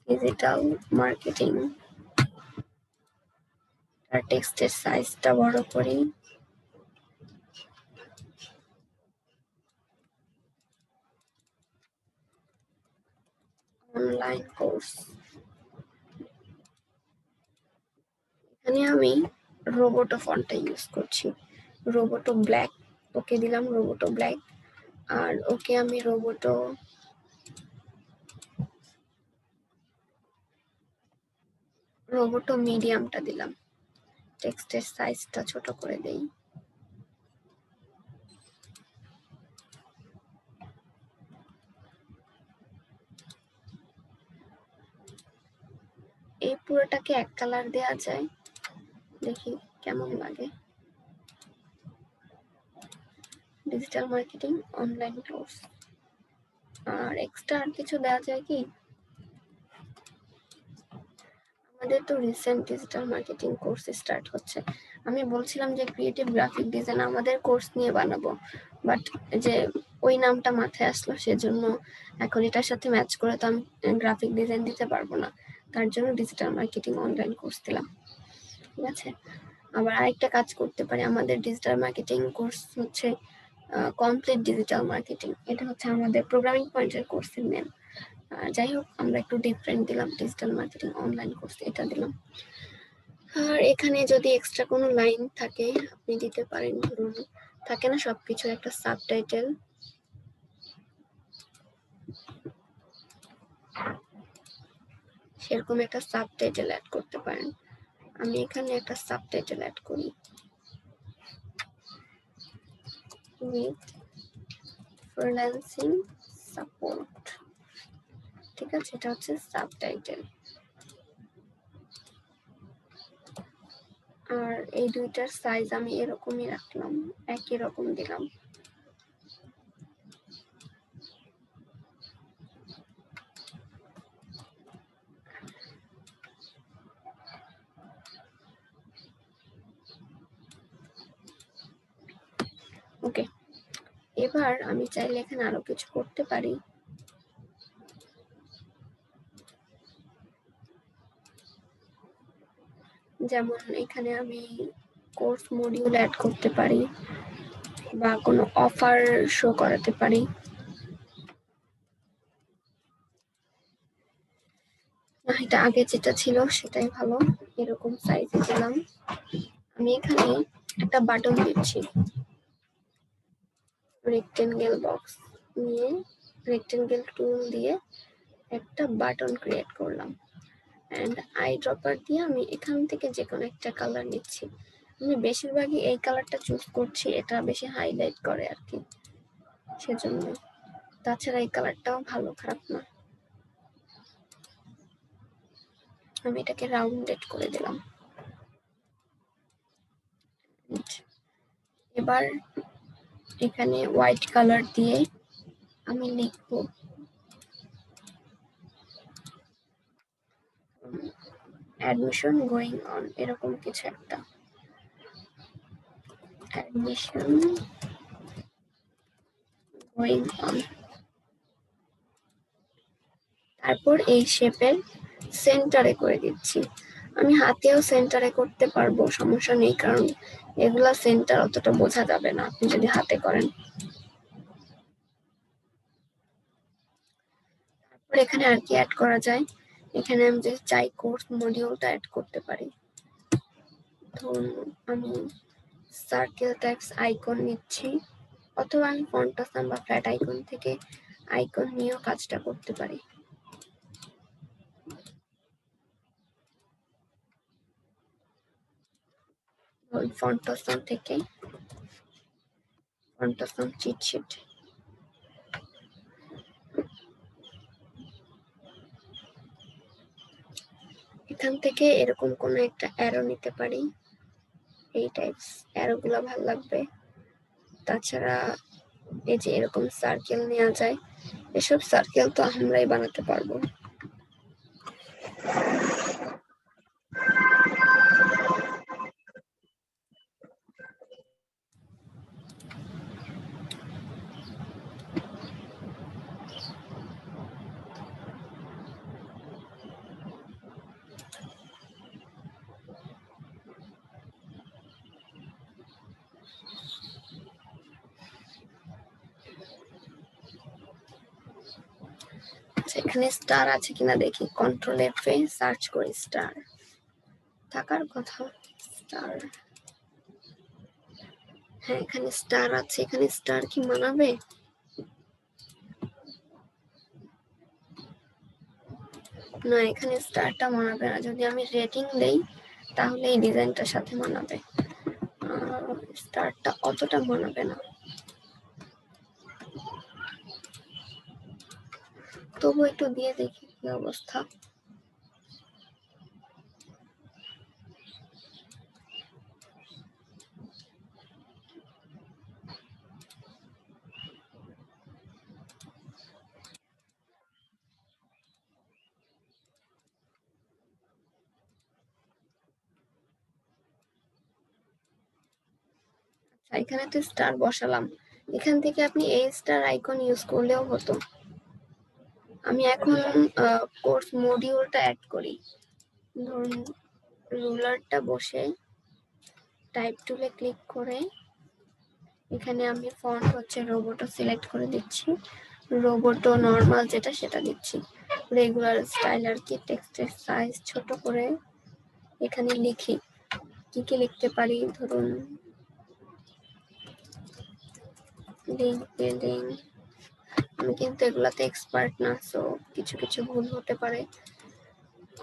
A: ডিজিটাল মার্কেটিং, আর টেক্সটের সাইজটা বড় করি, অনলাইন কোর্স। এখানে আমি রোবোটো ফন্টটা ইউজ করছি, রোবোটো ব্ল্যাক, ওকে দিলাম রোবোটো ব্ল্যাক, আর ওকে আমি রোবোটো মিডিয়ামটা দিলাম। টেক্সটের সাইজটা ছোট করে দেই, এই পুরোটাকে এক কালার দেয়া যায়, দেখি কেমন লাগে। ডিজিটাল মার্কেটিং অনলাইন কোর্স, আর এক্সট্রা আর কিছু দেওয়া যায় কি? আমাদের তো recent digital marketing course start হচ্ছে, আমি বলছিলাম যে ক্রিয়েটিভ গ্রাফিক ডিজাইন আমাদের কোর্স নিয়ে বানাবো, বাট যে ওই নামটা মাথায় আসলো সেজন্য এখন এটার সাথে ম্যাচ করে তো আমি গ্রাফিক ডিজাইন দিতে পারবো না, তার জন্য ডিজিটাল মার্কেটিং অনলাইন কোর্স দিলাম। ঠিক আছে, আবার আরেকটা কাজ করতে পারি, আমাদের ডিজিটাল মার্কেটিং কোর্স হচ্ছে কমপ্লিট ডিজিটাল মার্কেটিং, এটা হচ্ছে আমাদের প্রোগ্রামিং পয়েন্টের কোর্সের নেম। যাই হোক, আমরা একটু ডিফারেন্ট দিলাম, ডিজিটাল মার্কেটিং অনলাইন কোর্স এটা দিলাম। আর এখানে যদি এক্সট্রা কোনো লাইন থাকে আপনি দিতে পারেন, ধরুন থাকে না সবকিছু একটা সাবটাইটেল, সেরকম একটা সাবটাইটেল অ্যাড করতে পারেন। আমি এখানে একটা সাবটাইটেল অ্যাড করি, উইথ ফ্রিল্যান্সিং সাপোর্ট। ঠিক আছে, এটা হচ্ছে সাবটাইটেল। আর এই দুইটার সাইজ আমি এরকমই রাখলাম, একই রকম দিলাম। ওকে, এবার আমি চাইলে এখানে আরো কিছু করতে পারি। যেমন এখানে আমি কোর্স মডিউল অ্যাড করতে পারি বা কোনো অফার শো করাতে পারি। না, এটা আগে যেটা ছিল সেটাই ভালো, এরকম সাইজে দিলাম। আমি এখানে একটা বাটন দিচ্ছি, রেক্টেঙ্গেল বক্স নিয়ে রেক্টেঙ্গেল টুল দিয়ে একটা বাটন ক্রিয়েট করলাম, এন্ড আই ড্রপার দিয়ে আমি এখান থেকে যে কোনো একটা কালার নিচ্ছি। আমি বেশিরভাগই এই কালারটা চুজ করছি, এটা বেশি হাইলাইট করে আর কি, সেজন্য। তাছাড়া এই কালারটাও ভালো, খারাপ না। আমি এটাকে রাউন্ডেড করে দিলাম। এবার এখানে হোয়াইট কালার দিয়ে আমি লিখবো অ্যাডমিশন গোয়িং অন, এরকম কিছু একটা, অ্যাডমিশন গোয়িং অন। তারপর এই শেপের সেন্টারে করে দিচ্ছি। আমি হাতেও সেন্টারে করতে পারবো, সমস্যা নেই, কারণ এগুলা সেন্টার অতটা বোঝা যাবে না আপনি যদি হাতে করেন। তারপর এখানে আর কি অ্যাড করা যায়, এখানে আমি যদি চাই কোর্স মডিউলটা অ্যাড করতে পারি। ধরুন আমি সার্কেল টাইপস আইকন নিচ্ছি, অথবা আমি ফন্ট আসাম বা ফ্ল্যাট আইকন থেকে আইকন নিয়েও কাজটা করতে পারি। ফন্ট আসাম থেকে ফন্ট আসাম চিট শিট, এখান থেকে এরকম কোনো একটা অ্যারো নিতে পারি, এই টাইপস অ্যারো গুলো ভালো লাগবে। তাছাড়া এই যে এরকম সার্কেল নেওয়া যায়, এসব সার্কেল তো আমরাই বানাতে পারবো। এখানে স্টার আছে কিনা দেখি, কন্ট্রোল এফ এ সার্চ করি, স্টার থাকার কথা। স্টার, হ্যাঁ এখানে স্টার আছে, এখানে স্টার কি মানাবে? না, এখানে স্টারটা মানাবে না, যদি আমি রেটিং দেই তাহলে এই ডিজাইনটার সাথে মানাবে, স্টারটা অতটা মানাবে না। তবু একটু দিয়ে দেখি কি অবস্থা। এখানে তো স্টার বসালাম, এখান থেকে আপনি এই স্টার আইকন ইউজ করলেও হতো। আমি এখন কোর্স মডিউলটা অ্যাড করি, ধরুন রুলারটা বসে টাইপ টুলে ক্লিক করে এখানে আমি ফন্ট হচ্ছে রোবোটো সিলেক্ট করে দিচ্ছি, রোবোটো নর্মাল যেটা সেটা দিচ্ছি, রেগুলার স্টাইল আর কি। টেক্সটের সাইজ ছোট করে এখানে লিখি, কি কি লিখতে পারি, ধরুন লিঙ্ক বিল্ডিং। আমি কিন্তু এগুলাতে এক্সপার্ট না, সো কিছু কিছু ভুল হতে পারে।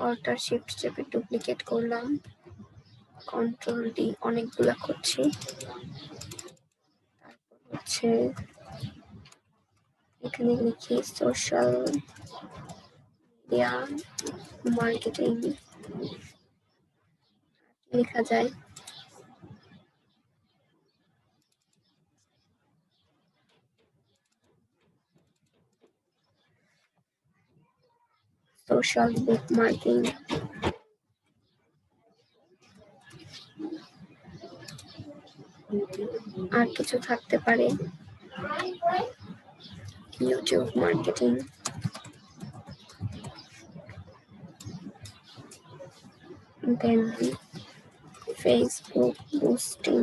A: অল্টার শিফট চেপে ডুপ্লিকেট করলাম, কন্ট্রোল ডি, অনেকগুলা করছি। তারপর হচ্ছে এখানে লিখি সোশ্যাল মিডিয়া মার্কেটিং লেখা যায়। সোশ্যাল বুক মার্কিং, আর কিছু থাকতে পারে, ইউটিউব মার্কেটিং, দেন ফেসবুক বুস্টিং,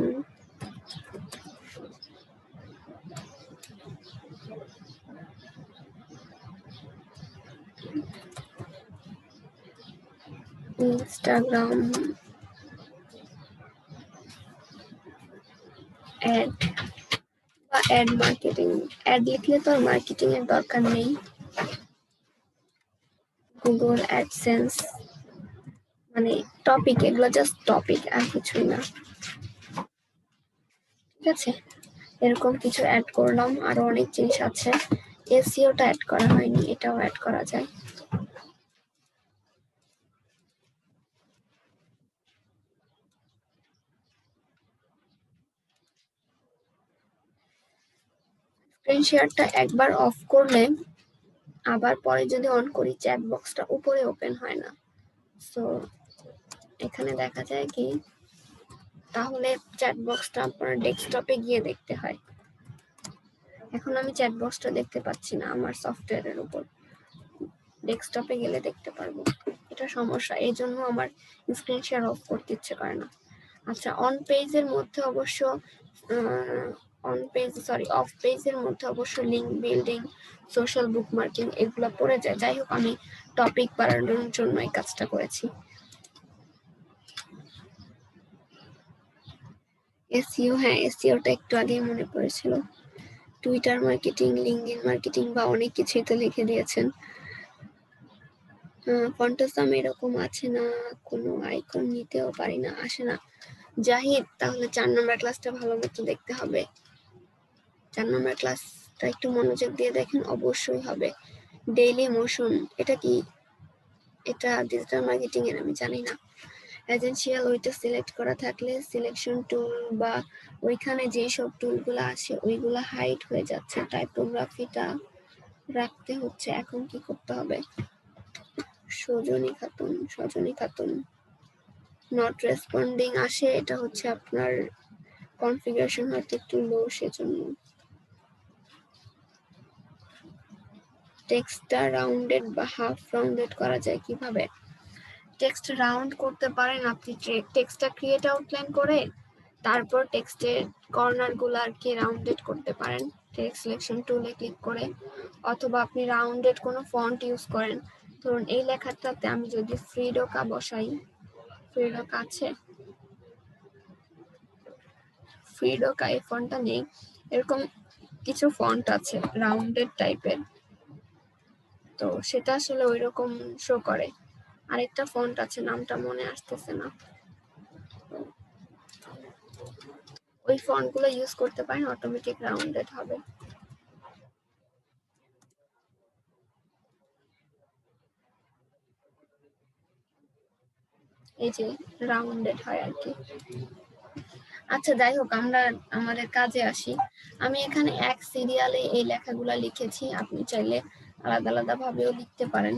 A: ইনস্টাগ্রাম অ্যাড বা অ্যাড মার্কেটিং। অ্যাড লিখলে তো আর মার্কেটিং এর দরকার নেই। গুগল অ্যাডসেন্স, মানে টপিক, এগুলো জাস্ট টপিক আর কিছুই না। ঠিক আছে, এরকম কিছু অ্যাড করলাম, আরো অনেক জিনিস আছে। এসইওটা অ্যাড করা হয়নি, এটাও অ্যাড করা যায়। স্ক্রিন শেয়ারটা একবার অফ করলে আবার পরে যদি অন করি চ্যাট বক্সটা উপরে ওপেন হয় না। সো এখানে দেখা যায় কি, তাহলে চ্যাট বক্সটা আপনার ডেস্কটপে গিয়ে দেখতে হয়। এখন আমি চ্যাট বক্সটা দেখতে পাচ্ছি না আমার সফটওয়্যারের উপর, ডেস্কটপে গেলে দেখতে পারবো। এটা সমস্যা, এই জন্য আমার স্ক্রিন শেয়ার অফ করতে ইচ্ছে করে না। আচ্ছা, অন পেজের মধ্যে অবশ্য অফ পেজের মধ্যে অবশ্য লিঙ্ক বিল্ডিং, সোশ্যাল বুকমার্কিং এগুলো পড়ে যায়। যাই হোক, আমি টপিক বাড়ানোর জন্য এই কাজটা করেছি। এসইও, হ্যাঁ এসইওটা একটু আগেই মনে পড়েছিল। টুইটার মার্কেটিং, লিঙ্কডইন মার্কেটিং বা অনেক কিছুই তো লিখে দিয়েছেন। ফন্টাসাম এরকম আছে না, কোনো আইকন নিতেও পারি না, আসে না। জাহিদ, তাহলে 4 নম্বর ক্লাসটা ভালো মতো দেখতে হবে। 4 নম্বর ক্লাসটা একটু মনোযোগ দিয়ে দেখেন, অবশ্যই হবে। ডেইলি মোশন, এটা কি? এটা ডিজিটাল মার্কেটিং এর, আমি জানি না। এজেন্সিয়াল, ওইটা সিলেক্ট করা থাকলে সিলেকশন টুল বা ওইখানে যেই সব টুলগুলো আসে ওইগুলা হাইড হয়ে যাচ্ছে, টাইপোগ্রাফিটা রাখতে হচ্ছে। এখন কি করতে হবে? সজনী খাতুন নট রেসপন্ডিং আসে, এটা হচ্ছে আপনার কনফিগারেশন হয়তো একটু লো, সেজন্য। টেক্সটটা রাউন্ডেড বা হাফ রাউন্ডেড করা যায় কিভাবে? টেক্সট রাউন্ড করতে পারেন আপনি টেক্সটটা ক্রিয়েট আউটলাইন করে, তারপর টেক্সটের কর্নার গুলো আর কি রাউন্ডেড করতে পারেন টেক্সট সিলেকশন টুলে ক্লিক করে, অথবা আপনি রাউন্ডেড কোনো ফন্ট ইউজ করেন। ধরুন এই লেখাটাতে আমি যদি ফ্রিডোকা বসাই, ফ্রিডোকা আছে, ফ্রিডোকা এই ফন্টটা নেই, এরকম কিছু ফন্ট আছে রাউন্ডেড টাইপের, তো সেটা আসলে ওই রকম শো করে। আরেকটা ফন্ট আছে, নামটা মনে আসতেছে না, ওই ফন্ট গুলো ইউজ করতে পারেন, অটোমেটিক রাউন্ডেড হবে। এই যে রাউন্ডেড হয় আর কি। আচ্ছা যাই হোক, আমরা আমাদের কাজে আসি। আমি এখানে এক সিরিয়ালে এই লেখাগুলো লিখেছি, আপনি চাইলে আলাদা আলাদা ভাবেও লিখতে পারেন।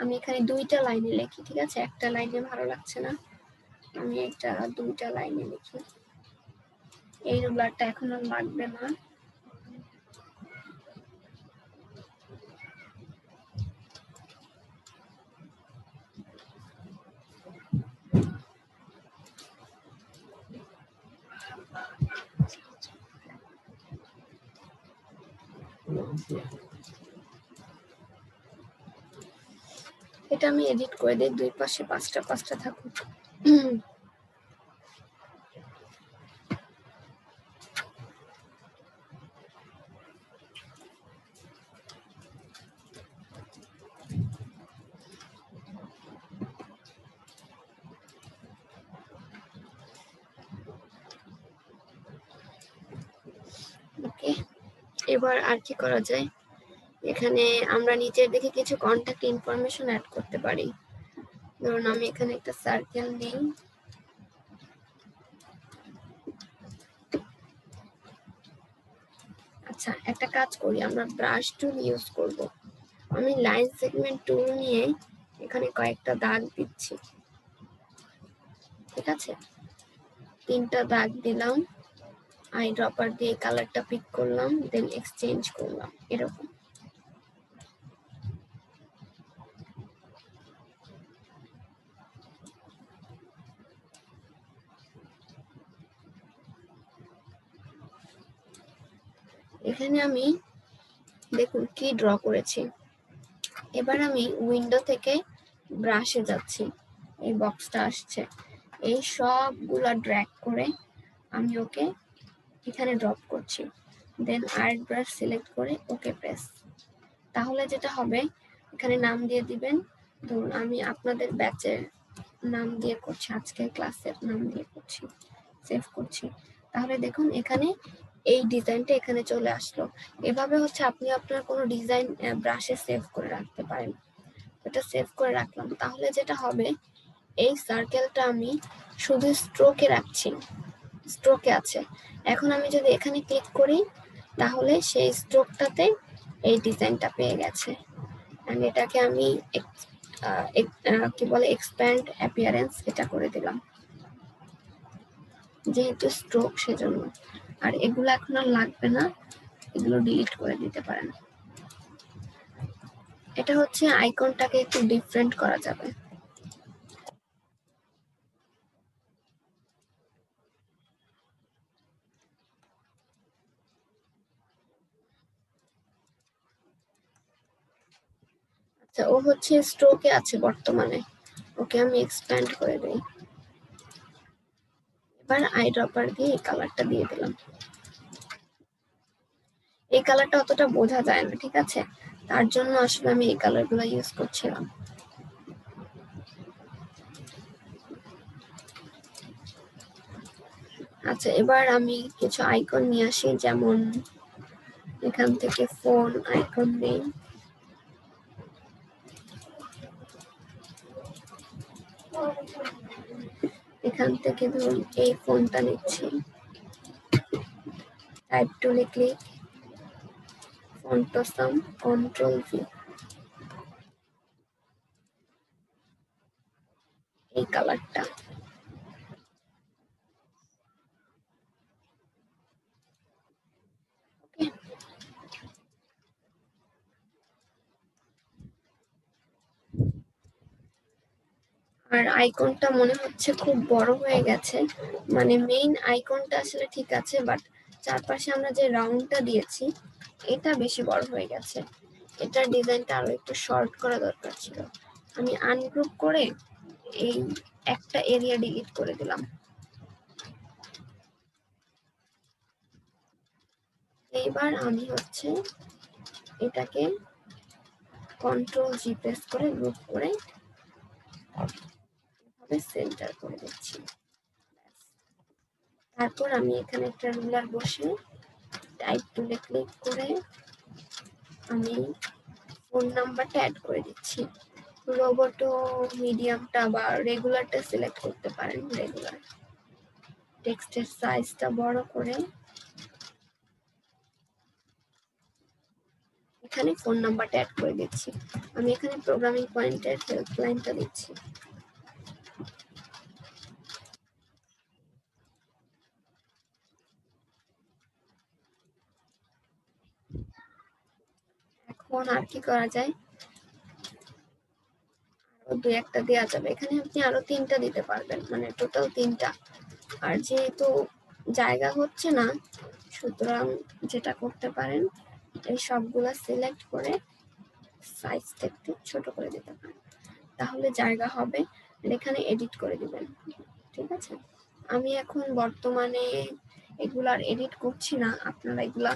A: আমি এখানে 2টা লাইনে লিখি, ঠিক আছে? একটা লাইনে ভালো লাগছে না, আমি এটা 2টা লাইনে লিখি। এই রুলারটা এখন আর লাগবে না। এটা আমি এডিট করে দিই, দুই পাশে পাঁচটা পাঁচটা থাকুক। ওকে, এবার আর কি করা যায়, এখানে আমরা নিচের দিকে কিছু কন্টাক্ট ইনফরমেশন অ্যাড করতে পারি। ধরুন আমি এখানে একটা সার্কেল নিই, আচ্ছা একটা কাজ করি, আমরা ব্রাশ টুল ইউজ করব। আমি লাইন সেগমেন্ট টুল নিয়ে এখানে কয়েকটা দাগ দিচ্ছি, ঠিক আছে, 3টা দাগ দিলাম, আই ড্রপার দিয়ে কালারটা পিক করলাম, দেন এক্সচেঞ্জ করলাম, এরকম। এখানে আমি দেখুন কি ড্র করেছি। এবার আমি উইন্ডো থেকে ব্রাশে যাচ্ছি, এই বক্সটা আসছে, এই সবগুলা ড্র্যাগ করে আমি ওকে এখানে ড্রপ করছি, দেন আর্ট ব্রাশ সিলেক্ট করে ওকে প্রেস। তাহলে যেটা হবে, এখানে নাম দিয়ে দিবেন, ধরুন আমি আপনাদের ব্যাচের নাম দিয়ে করছি, আজকের ক্লাসের নাম দিয়ে করছি, সেভ করছি। তাহলে দেখুন এখানে এই ডিজাইনটা এখানে চলে আসলো। এভাবে হচ্ছে আপনি আপনার কোনো ডিজাইন ব্রাশে সেভ করে রাখতে পারেন। এটা সেভ করে রাখলাম, তাহলে যেটা হবে, এই সার্কেলটা আমি শুধু স্ট্রোকে রাখছি, স্ট্রোকে আছে। এখন আমি যদি এখানে ক্লিক করি, তাহলে সেই স্ট্রোকটাতে এই ডিজাইনটা পেয়ে গেছে। এন্ড এটাকে আমি কি বলে এক্সপ্যান্ড অ্যাপিয়ারেন্স এটা করে দিলাম, যেহেতু স্ট্রোক সেজন্য। আর এগুলো এখন আর লাগবে না, এগুলো ডিলিট করে দিতে পারেন। এটা হচ্ছে আইকনটাকে একটু ডিফারেন্ট করা যাবে। আচ্ছা, ও হচ্ছে স্ট্রোকে আছে বর্তমানে, ওকে আমি এক্সপ্যান্ড করে দেই। এবার আই ড্রপার দিয়ে এই কালারটা দিয়ে দিলাম। এই কালারটা অতটা বোঝা যায় না, ঠিক আছে, তার জন্য আসলে আমি এই কালারগুলো ইউজ করছিলাম। আচ্ছা, এবার আমি কিছু আইকন নিয়ে আসি, যেমন এখান থেকে ফোন আইকন নেই, এখান থেকে ধরুন এই ফোনটা নিচ্ছি, টাইপ টুলে ক্লিক, ফন্ট সাম, কন্ট্রোল ভি, এই কালারটা। ওকে, আর আইকনটা মনে হচ্ছে খুব বড় হয়ে গেছে, মানে মেইন আইকনটা আসলে ঠিক আছে, বাট চারপাশে আমরা যে রাউন্ডটা দিয়েছি এটা বেশি বড় হয়ে গেছে। এটার ডিজাইনটা আরো একটু শর্ট করা দরকার ছিল। আমি আনগ্রুপ করে এই একটা এরিয়া ডিলিট করে দিলাম। এইবার আমি হচ্ছে এটাকে কন্ট্রোল জি প্রেস করে গ্রুপ করে এভাবে সেন্টার করে দিচ্ছি। তারপর আমি এখানে একটা রুলার বসে টাইপ টুলে ক্লিক করে আমি ফোন নাম্বারটা অ্যাড করে দিচ্ছি। রোবটো মিডিয়ামটা বা রেগুলারটা সিলেক্ট করতে পারেন, রেগুলার। টেক্সটের সাইজটা বড় করে এখানে ফোন নাম্বারটা অ্যাড করে দিচ্ছি। আমি এখানে প্রোগ্রামিং পয়েন্টের হেল্পলাইনটা দিচ্ছি। এখন আর কি করা যায়, আরো দুই একটা দেওয়া যাবে, এখানে আপনি আরো 3টা দিতে পারবেন, মানে টোটাল 3টা। আর যেহেতু জায়গা হচ্ছে না, সুতরাং যেটা করতে পারেন, এই সবগুলা সিলেক্ট করে সাইজটা একটু ছোট করে দিতে পারেন, তাহলে জায়গা হবে। এখানে এডিট করে দিবেন, ঠিক আছে। আমি এখন বর্তমানে এগুলার এডিট করছি না, আপনারা এগুলা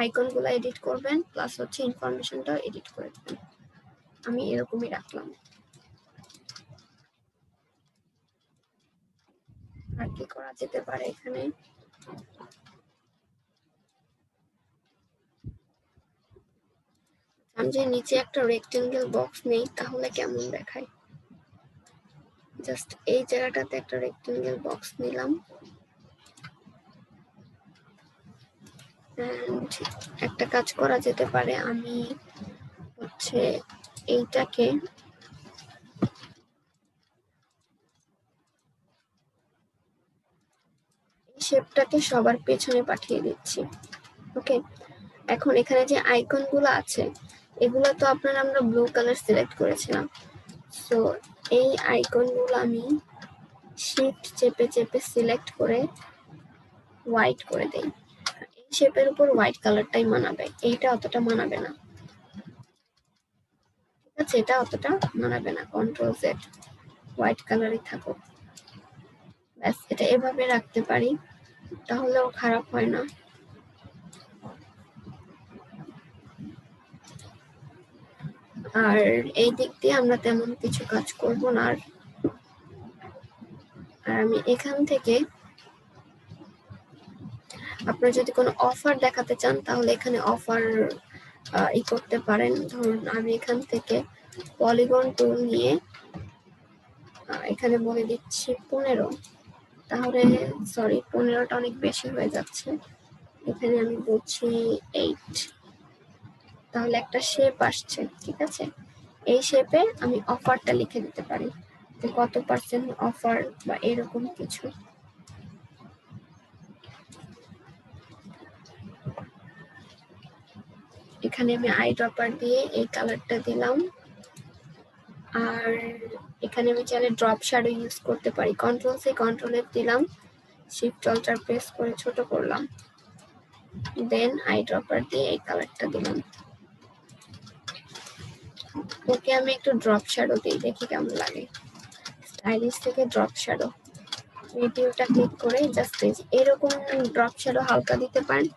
A: আইকন গুলা এডিট করবেন, প্লাস হচ্ছে ইনফরমেশনটাও এডিট করে দিবেন। আমি এরকমই রাখলাম। আর কি করা যেতে পারে এখানে? আমি যে নিচে একটা রেক্টেঙ্গেল বক্স নেই তাহলে কেমন দেখায়? জাস্ট এই জায়গাটাতে একটা রেক্টেঙ্গেল বক্স নিলাম, এন্ড একটা কাজ করা যেতে পারে, আমি হচ্ছে এইটাকে শেপটাকে সবার পেছনে পাঠিয়ে দিচ্ছি। ওকে, এখন এখানে যে আইকন গুলো আছে এগুলো তো আপনারা আমরা ব্লু কালার সিলেক্ট করেছিলাম, সো এই আইকন গুলো আমি শিফট চেপে চেপে সিলেক্ট করে হোয়াইট করে দেই। এই শেপের উপর হোয়াইট কালারটাই মানাবে, এইটা অতটা মানাবে না, ঠিক আছে, এটা অতটা মানাবে না। কন্ট্রোল জেড, হোয়াইট কালারই থাকুক, ব্যাস। এটা এভাবে রাখতে পারি, তাহলেও খারাপ হয় না। আর এই দিক দিয়ে আমরা তেমন কিছু কাজ করব না। আর আমি এখান থেকে আপনারা যদি কোনো অফার দেখাতে চান তাহলে এখানে অফার ই করতে পারেন। ধরুন আমি এখান থেকে পলিগন টুল নিয়ে এখানে বলে দিচ্ছি 15, তাহলে সরি 15টা অনেক বেশি হয়ে যাচ্ছে, এখানে আমি বলছি 8, তাহলে একটা শেপ আসছে, ঠিক আছে। এই শেপে আমি অফারটা লিখে দিতে পারি যে কত পার্সেন্ট অফার বা এরকম কিছু। এখানে আমি আই ড্রপার দিয়ে এই কালারটা দিলাম, আর এখানে আমি চাইলে ড্রপ শ্যাডো ইউজ করতে পারি। কন্ট্রোল সি কন্ট্রোল এফ দিলাম, শিফট অল্টার প্রেস করে ছোট করলাম, দেন আই ড্রপার দিয়ে এই কালারটা দিলাম। ওকে, আমি একটু ড্রপ শ্যাডো দিই, দেখি কেমন লাগে। স্টাইলিশ থেকে ড্রপ শ্যাডো, ভিডিওটা ক্লিক করে জাস্ট এরকম ড্রপ শ্যাডো হালকা দিতে পারেন,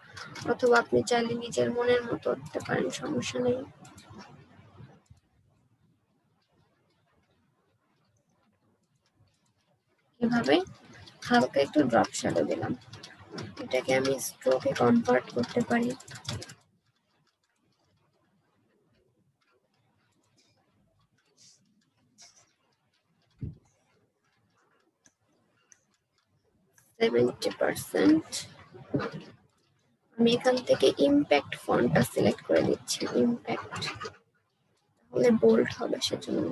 A: অথবা আপনি চাইলে নিজের মনের মতো দিতে পারেন, সমস্যা নেই। এভাবে হালকা একটু ড্রপ শ্যাডো দিলাম। এটাকে আমি স্ট্রোকে কনভার্ট করতে পারি। আমি এখান থেকে ইম্প্যাক্ট ফন্টটা সিলেক্ট করে দিচ্ছি, ইম্প্যাক্ট, তাহলে বোল্ড হবে সেজন্য।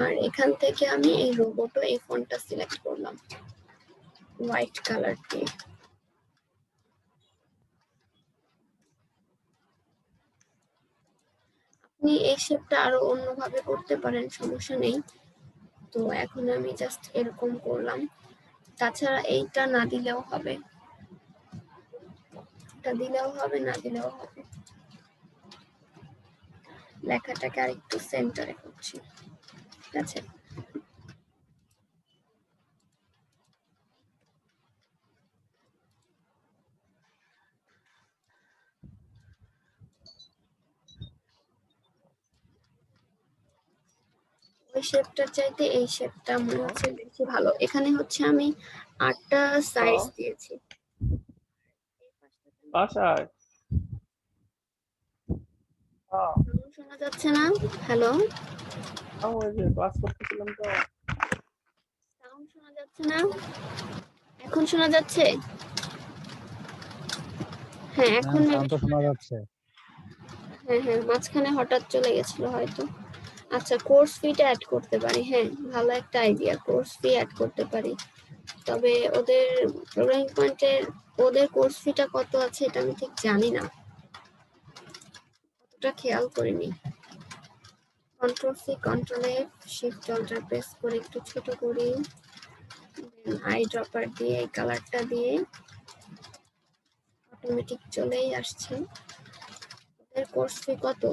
A: আর এখান থেকে আমি এই রোবটও এই ফন্টটা সিলেক্ট করলাম হোয়াইট কালার দিয়ে। আপনি এই শেপটা আরো অন্যভাবে করতে পারেন, সমস্যা নেই। তো এখন আমি জাস্ট এরকম করলাম, তাছাড়া এইটা না দিলেও হবে, এটা দিলেও হবে, না দিলেও হবে। লেখাটাকে আরেকটু সেন্টারে করছি, ঠিক আছে। ওই শেপটার চাইতে এই শেপটা মনে হচ্ছে বেশি ভালো। এখানে হচ্ছে আমি 8টা সাইজ দিয়েছি।
E: বাসায়
A: সাউন্ড শোনা যাচ্ছে না? হ্যালো,
E: ওই যে ক্লাস করতেছিলাম তো।
A: সাউন্ড শোনা যাচ্ছে না? এখন শোনা যাচ্ছে? হ্যাঁ, এখন
B: সাউন্ড তো শোনা যাচ্ছে।
A: হ্যাঁ হ্যাঁ, মাঝখানে হঠাৎ চলে গেছিল হয়তো। আচ্ছা, কোর্স ফিটা অ্যাড করতে পারি, হ্যাঁ ভালো একটা আইডিয়া, কোর্স ফি অ্যাড করতে পারি। তবে ওদের প্রোগ্রামিং পয়েন্টের ওদের কোর্স ফিটা কত আছে এটা আমি ঠিক জানি না, ওটা খেয়াল করিনি। Control C control F shift alt press করে একটু ছোট করি, আই ড্রপার দিয়ে এই কালারটা দিয়ে অটোমেটিক চলেই আসছে। ওদের কোর্স ফি কত?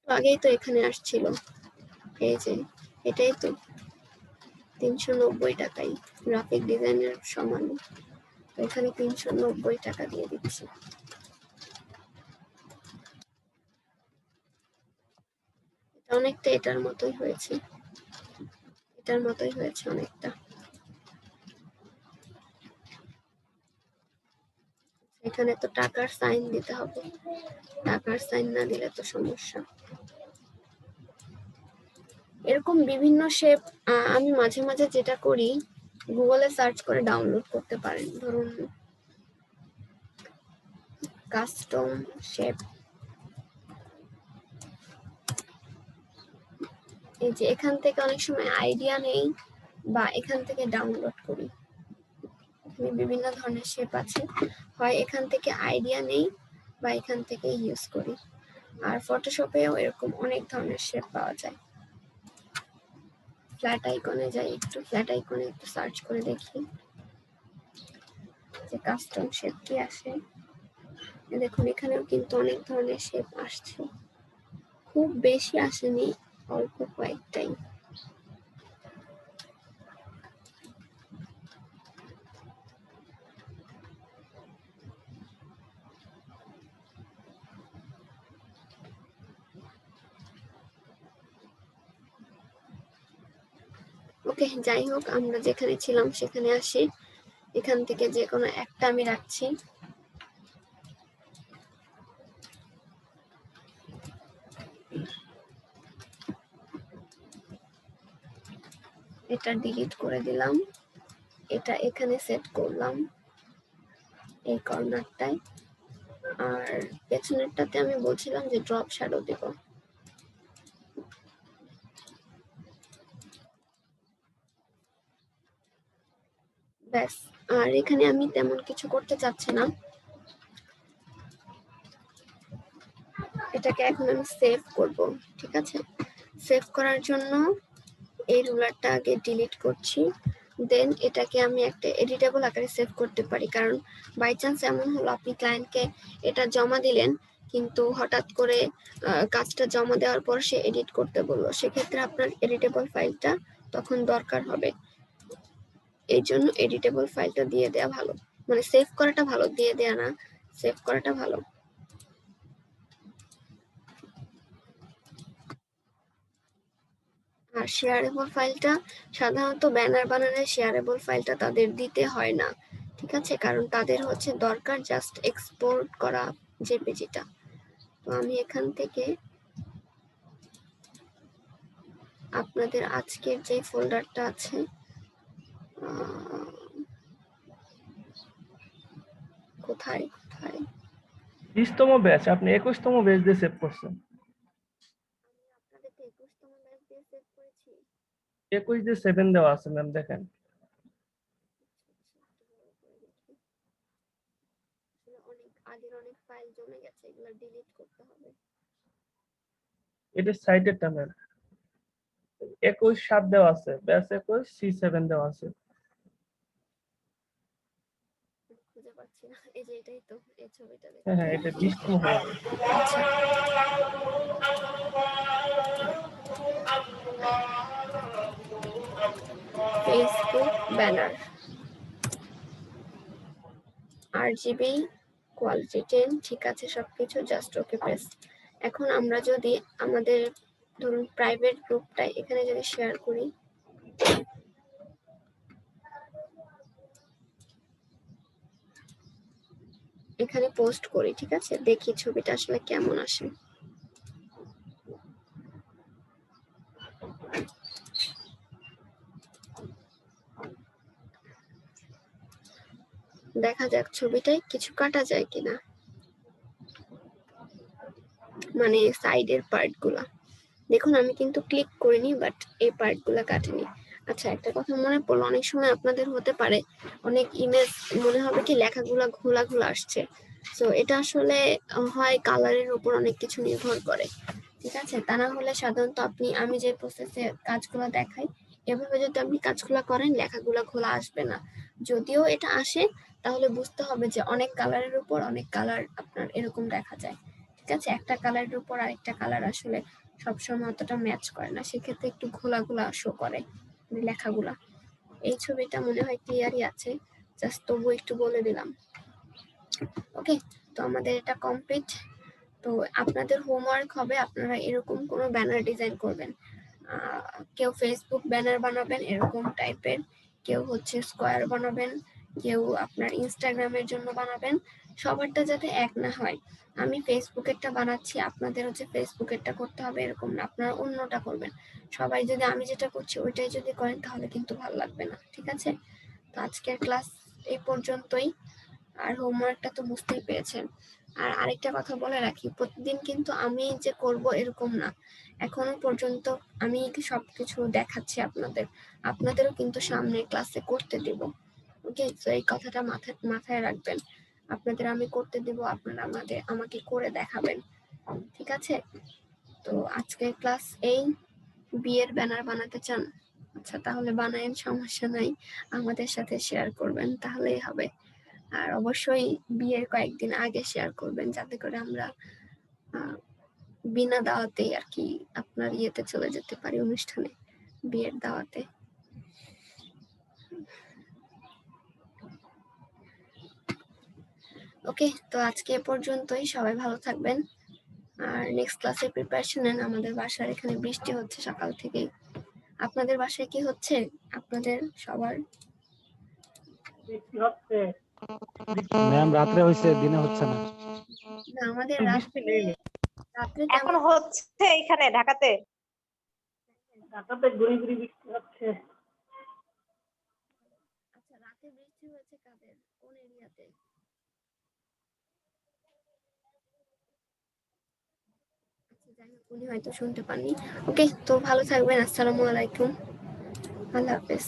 A: আগেই তো এখানে আসছিল, এই যে এটাই তো 390 টাকাই, গ্রাফিক ডিজাইনের সমান। তো এখানে 390 টাকা দিয়ে দিচ্ছি। এটা অনেকটা এটার মতোই হয়েছে, এটার মতোই হয়েছে অনেকটা। এখানে তো টাকার সাইন দিতে হবে, টাকার সাইন না দিলে তো সমস্যা। এরকম বিভিন্ন শেপ আমি মাঝে মাঝে যেটা করি, গুগলে সার্চ করে ডাউনলোড করতে পারেন। ধরুন কাস্টম শেপ, এই যে এখান থেকে অনেক সময় আইডিয়া নেই বা এখান থেকে ডাউনলোড করি। এখানে বিভিন্ন ধরনের শেপ আছে, হয় এখান থেকে আইডিয়া নেই বা এখান থেকে ইউজ করি। আর ফটোশপেও এরকম অনেক ধরনের শেপ পাওয়া যায়। ফ্ল্যাট আইকনে যাই, একটু ফ্ল্যাট আইকনে একটু সার্চ করে দেখি যে কাস্টম শেপ কি আসে। দেখুন এখানেও কিন্তু অনেক ধরনের শেপ আসছে, খুব বেশি আসেনি, অল্প কয়েকটাই। ওকে, যাই হোক, আমরা যেখানে ছিলাম সেখানে আসি। এখান থেকে যে কোনো একটা আমি রাখছি। এটা ডিলিট করে দিলাম, এটা এখানে সেট করলাম এই কর্নারটায়। আর পেছনেরটাতে আমি বলছিলাম যে ড্রপ শ্যাডো দেব। ব্যাস, আর এখানে আমি তেমন কিছু করতে চাচ্ছি না। এটাকে এখন আমি সেভ করব, ঠিক আছে? সেভ করার জন্য এই রুলারটা আগে ডিলিট করছি, দেন এটাকে আমি একটা এডিটেবল আকারে সেভ করতে পারি। কারণ বাই চান্স এমন হলো আপনি ক্লায়েন্টকে এটা জমা দিলেন, কিন্তু হঠাৎ করে কাজটা জমা দেওয়ার পর সে এডিট করতে বললো, সেক্ষেত্রে আপনার এডিটেবল ফাইলটা তখন দরকার হবে। এই জন্য এডিটেবল ফাইলটা দিয়ে দেওয়া ভালো, মানে সেভ করাটা ভালো, দিয়ে দেওয়া না, সেভ করাটা ভালো। আর শেয়ারেবল ফাইলটা সাধারণত ব্যানার বানালে শেয়ারেবল ফাইলটা তাদের দিতে হয় না, ঠিক আছে? কারণ তাদের হচ্ছে দরকার জাস্ট এক্সপোর্ট করা জেপিজিটা। তো আমি এখান থেকে আপনাদের আজকের যে ফোল্ডারটা আছে, কোথায় কোথায়
E: 20তম ব্যাচ, আপনি 21তম ব্যাচ দিয়ে সেভ করছেন।
A: আপনাদেরকে 21তম ব্যাচ দিয়ে সেভ করেছি।
E: 21 দিয়ে 7 দেওয়া আছে ম্যাম, দেখেন।
A: অনেক আগের অনেক ফাইল জমে গেছে, এগুলো ডিলিট করতে হবে।
E: এটা সাইটেরটা ম্যাম। 21/7 দেওয়া আছে, ব্যাচ 21 C7 দেওয়া আছে।
A: খুঁজে পাচ্ছি না, এই যে এটাই তো, এই ছবিটা
E: হ্যাঁ হ্যাঁ, এটা 20তম হয়ে গেছে।
A: আচ্ছা, ফেসবুক ব্যানার RGB কোয়ালিটি 10, ঠিক আছে সবকিছু, জাস্ট ওকে প্রেস। এখন আমরা যদি আমাদের ধরুন প্রাইভেট গ্রুপটা এখানে যদি শেয়ার করি, এখানে পোস্ট করি, ঠিক আছে? দেখি ছবিটা আসলে কেমন আসে। দেখা যাক ছবিটায় কিছু কাটা যায় কিনা, মানে সাইডের পার্ট গুলা। দেখুন আমি কিন্তু ক্লিক করিনি, বাট এই পার্ট গুলা কাটেনি। আচ্ছা, একটা কথা মনে পড়লো, অনেক সময় আপনাদের হতে পারে অনেক ইমেজ মনে হবে কি লেখাগুলা ঘোলা ঘোলা আসছে। তো এটা আসলে হয় কালারের উপর অনেক কিছু নির্ভর করে, ঠিক আছে? তা না হলে সাধারণত আমি যে প্রসেসে কাজগুলো দেখাই এভাবে যদি আপনি কাজগুলো করেন লেখাগুলো ঘোলা আসবে না। যদিও এটা আসে তাহলে বুঝতে হবে যে অনেক কালারের উপর অনেক কালার আপনার এরকম দেখা যায়, ঠিক আছে? একটা কালারের উপর আরেকটা কালার আসলে সবসময় অতটা ম্যাচ করে না, সেক্ষেত্রে একটু ঘোলা ঘোলা শো করে লেখাগুলা। এই ছবিটা মনে হয় ক্লিয়ারই আছে, জাস্ট তবু একটু বলে দিলাম। ওকে, তো আমাদের এটা কমপ্লিট। তো আপনাদের হোমওয়ার্ক হবে আপনারা এরকম কোনো ব্যানার ডিজাইন করবেন। কেউ ফেসবুক ব্যানার বানাবেন এরকম টাইপের, কেউ হচ্ছে স্কোয়ার বানাবেন, কেউ আপনার ইনস্টাগ্রামের জন্য বানাবেন। সবারটা যাতে এক না হয়। আমি ফেসবুকেরটা বানাচ্ছি, আপনাদের হচ্ছে ফেসবুকেরটা করতে হবে এরকম না, আপনারা অন্যটা করবেন। সবাই যদি আমি যেটা করছি ওইটাই যদি করেন তাহলে কিন্তু ভালো লাগবে না, ঠিক আছে? তো আজকের ক্লাস এই পর্যন্তই। আর হোমওয়ার্কটা তো বুঝতেই পেরেছেন। আর আরেকটা কথা বলে রাখি, প্রতিদিন কিন্তু আমি যে করব এরকম না। এখনো পর্যন্ত আমি সবকিছু দেখাচ্ছি আপনাদেরও কিন্তু সামনে ক্লাসে করতে দিব। ওকে, তো এই কথাটা মাথায় রাখবেন। আপনাদের আমি করতে দিব, আপনারা আমাকে করে দেখাবেন, ঠিক আছে? তো আজকের ক্লাস এই। বিয়ের ব্যানার বানাতে চান? আচ্ছা, তাহলে বানায়েন, সমস্যা নাই। আমাদের সাথে শেয়ার করবেন তাহলেই হবে। আর অবশ্যই বিয়ের কয়েকদিন আগে শেয়ার করবেন যাতে করে আমরা বিনা দাওয়াতেই আর কি আপনার ইয়েতে চলে যেতে পারি, অনুষ্ঠানে, বিয়ের দাওয়াতে। ওকে, তো আজকে এ পর্যন্তই। সবাই ভালো থাকবেন আর নেক্সট ক্লাসে প্রিপারেশন নেন। আমাদের বাসার এখানে বৃষ্টি হচ্ছে সকাল থেকেই। আপনাদের বাসায় কি হচ্ছে? আপনাদের সবার?
E: বৃষ্টি হচ্ছে।
B: ম্যাম রাত্রে হয়েছে, দিনে হচ্ছে না।
A: না, আমাদের
E: বৃষ্টি নেই।
A: রাত্রে
F: এখন হচ্ছে এখানে ঢাকাতে।
E: ঢাকাতে গুড়ি গুড়ি বৃষ্টি হচ্ছে।
A: আচ্ছা, রাতে বৃষ্টি হয়েছে কাদের, কোন এরিয়াতে? আচ্ছা, যাই হোক, উনি হয়তো শুনতে পাননি। ওকে, তো ভালো থাকবেন। আসসালামু আলাইকুম, আল্লাহ হাফেজ।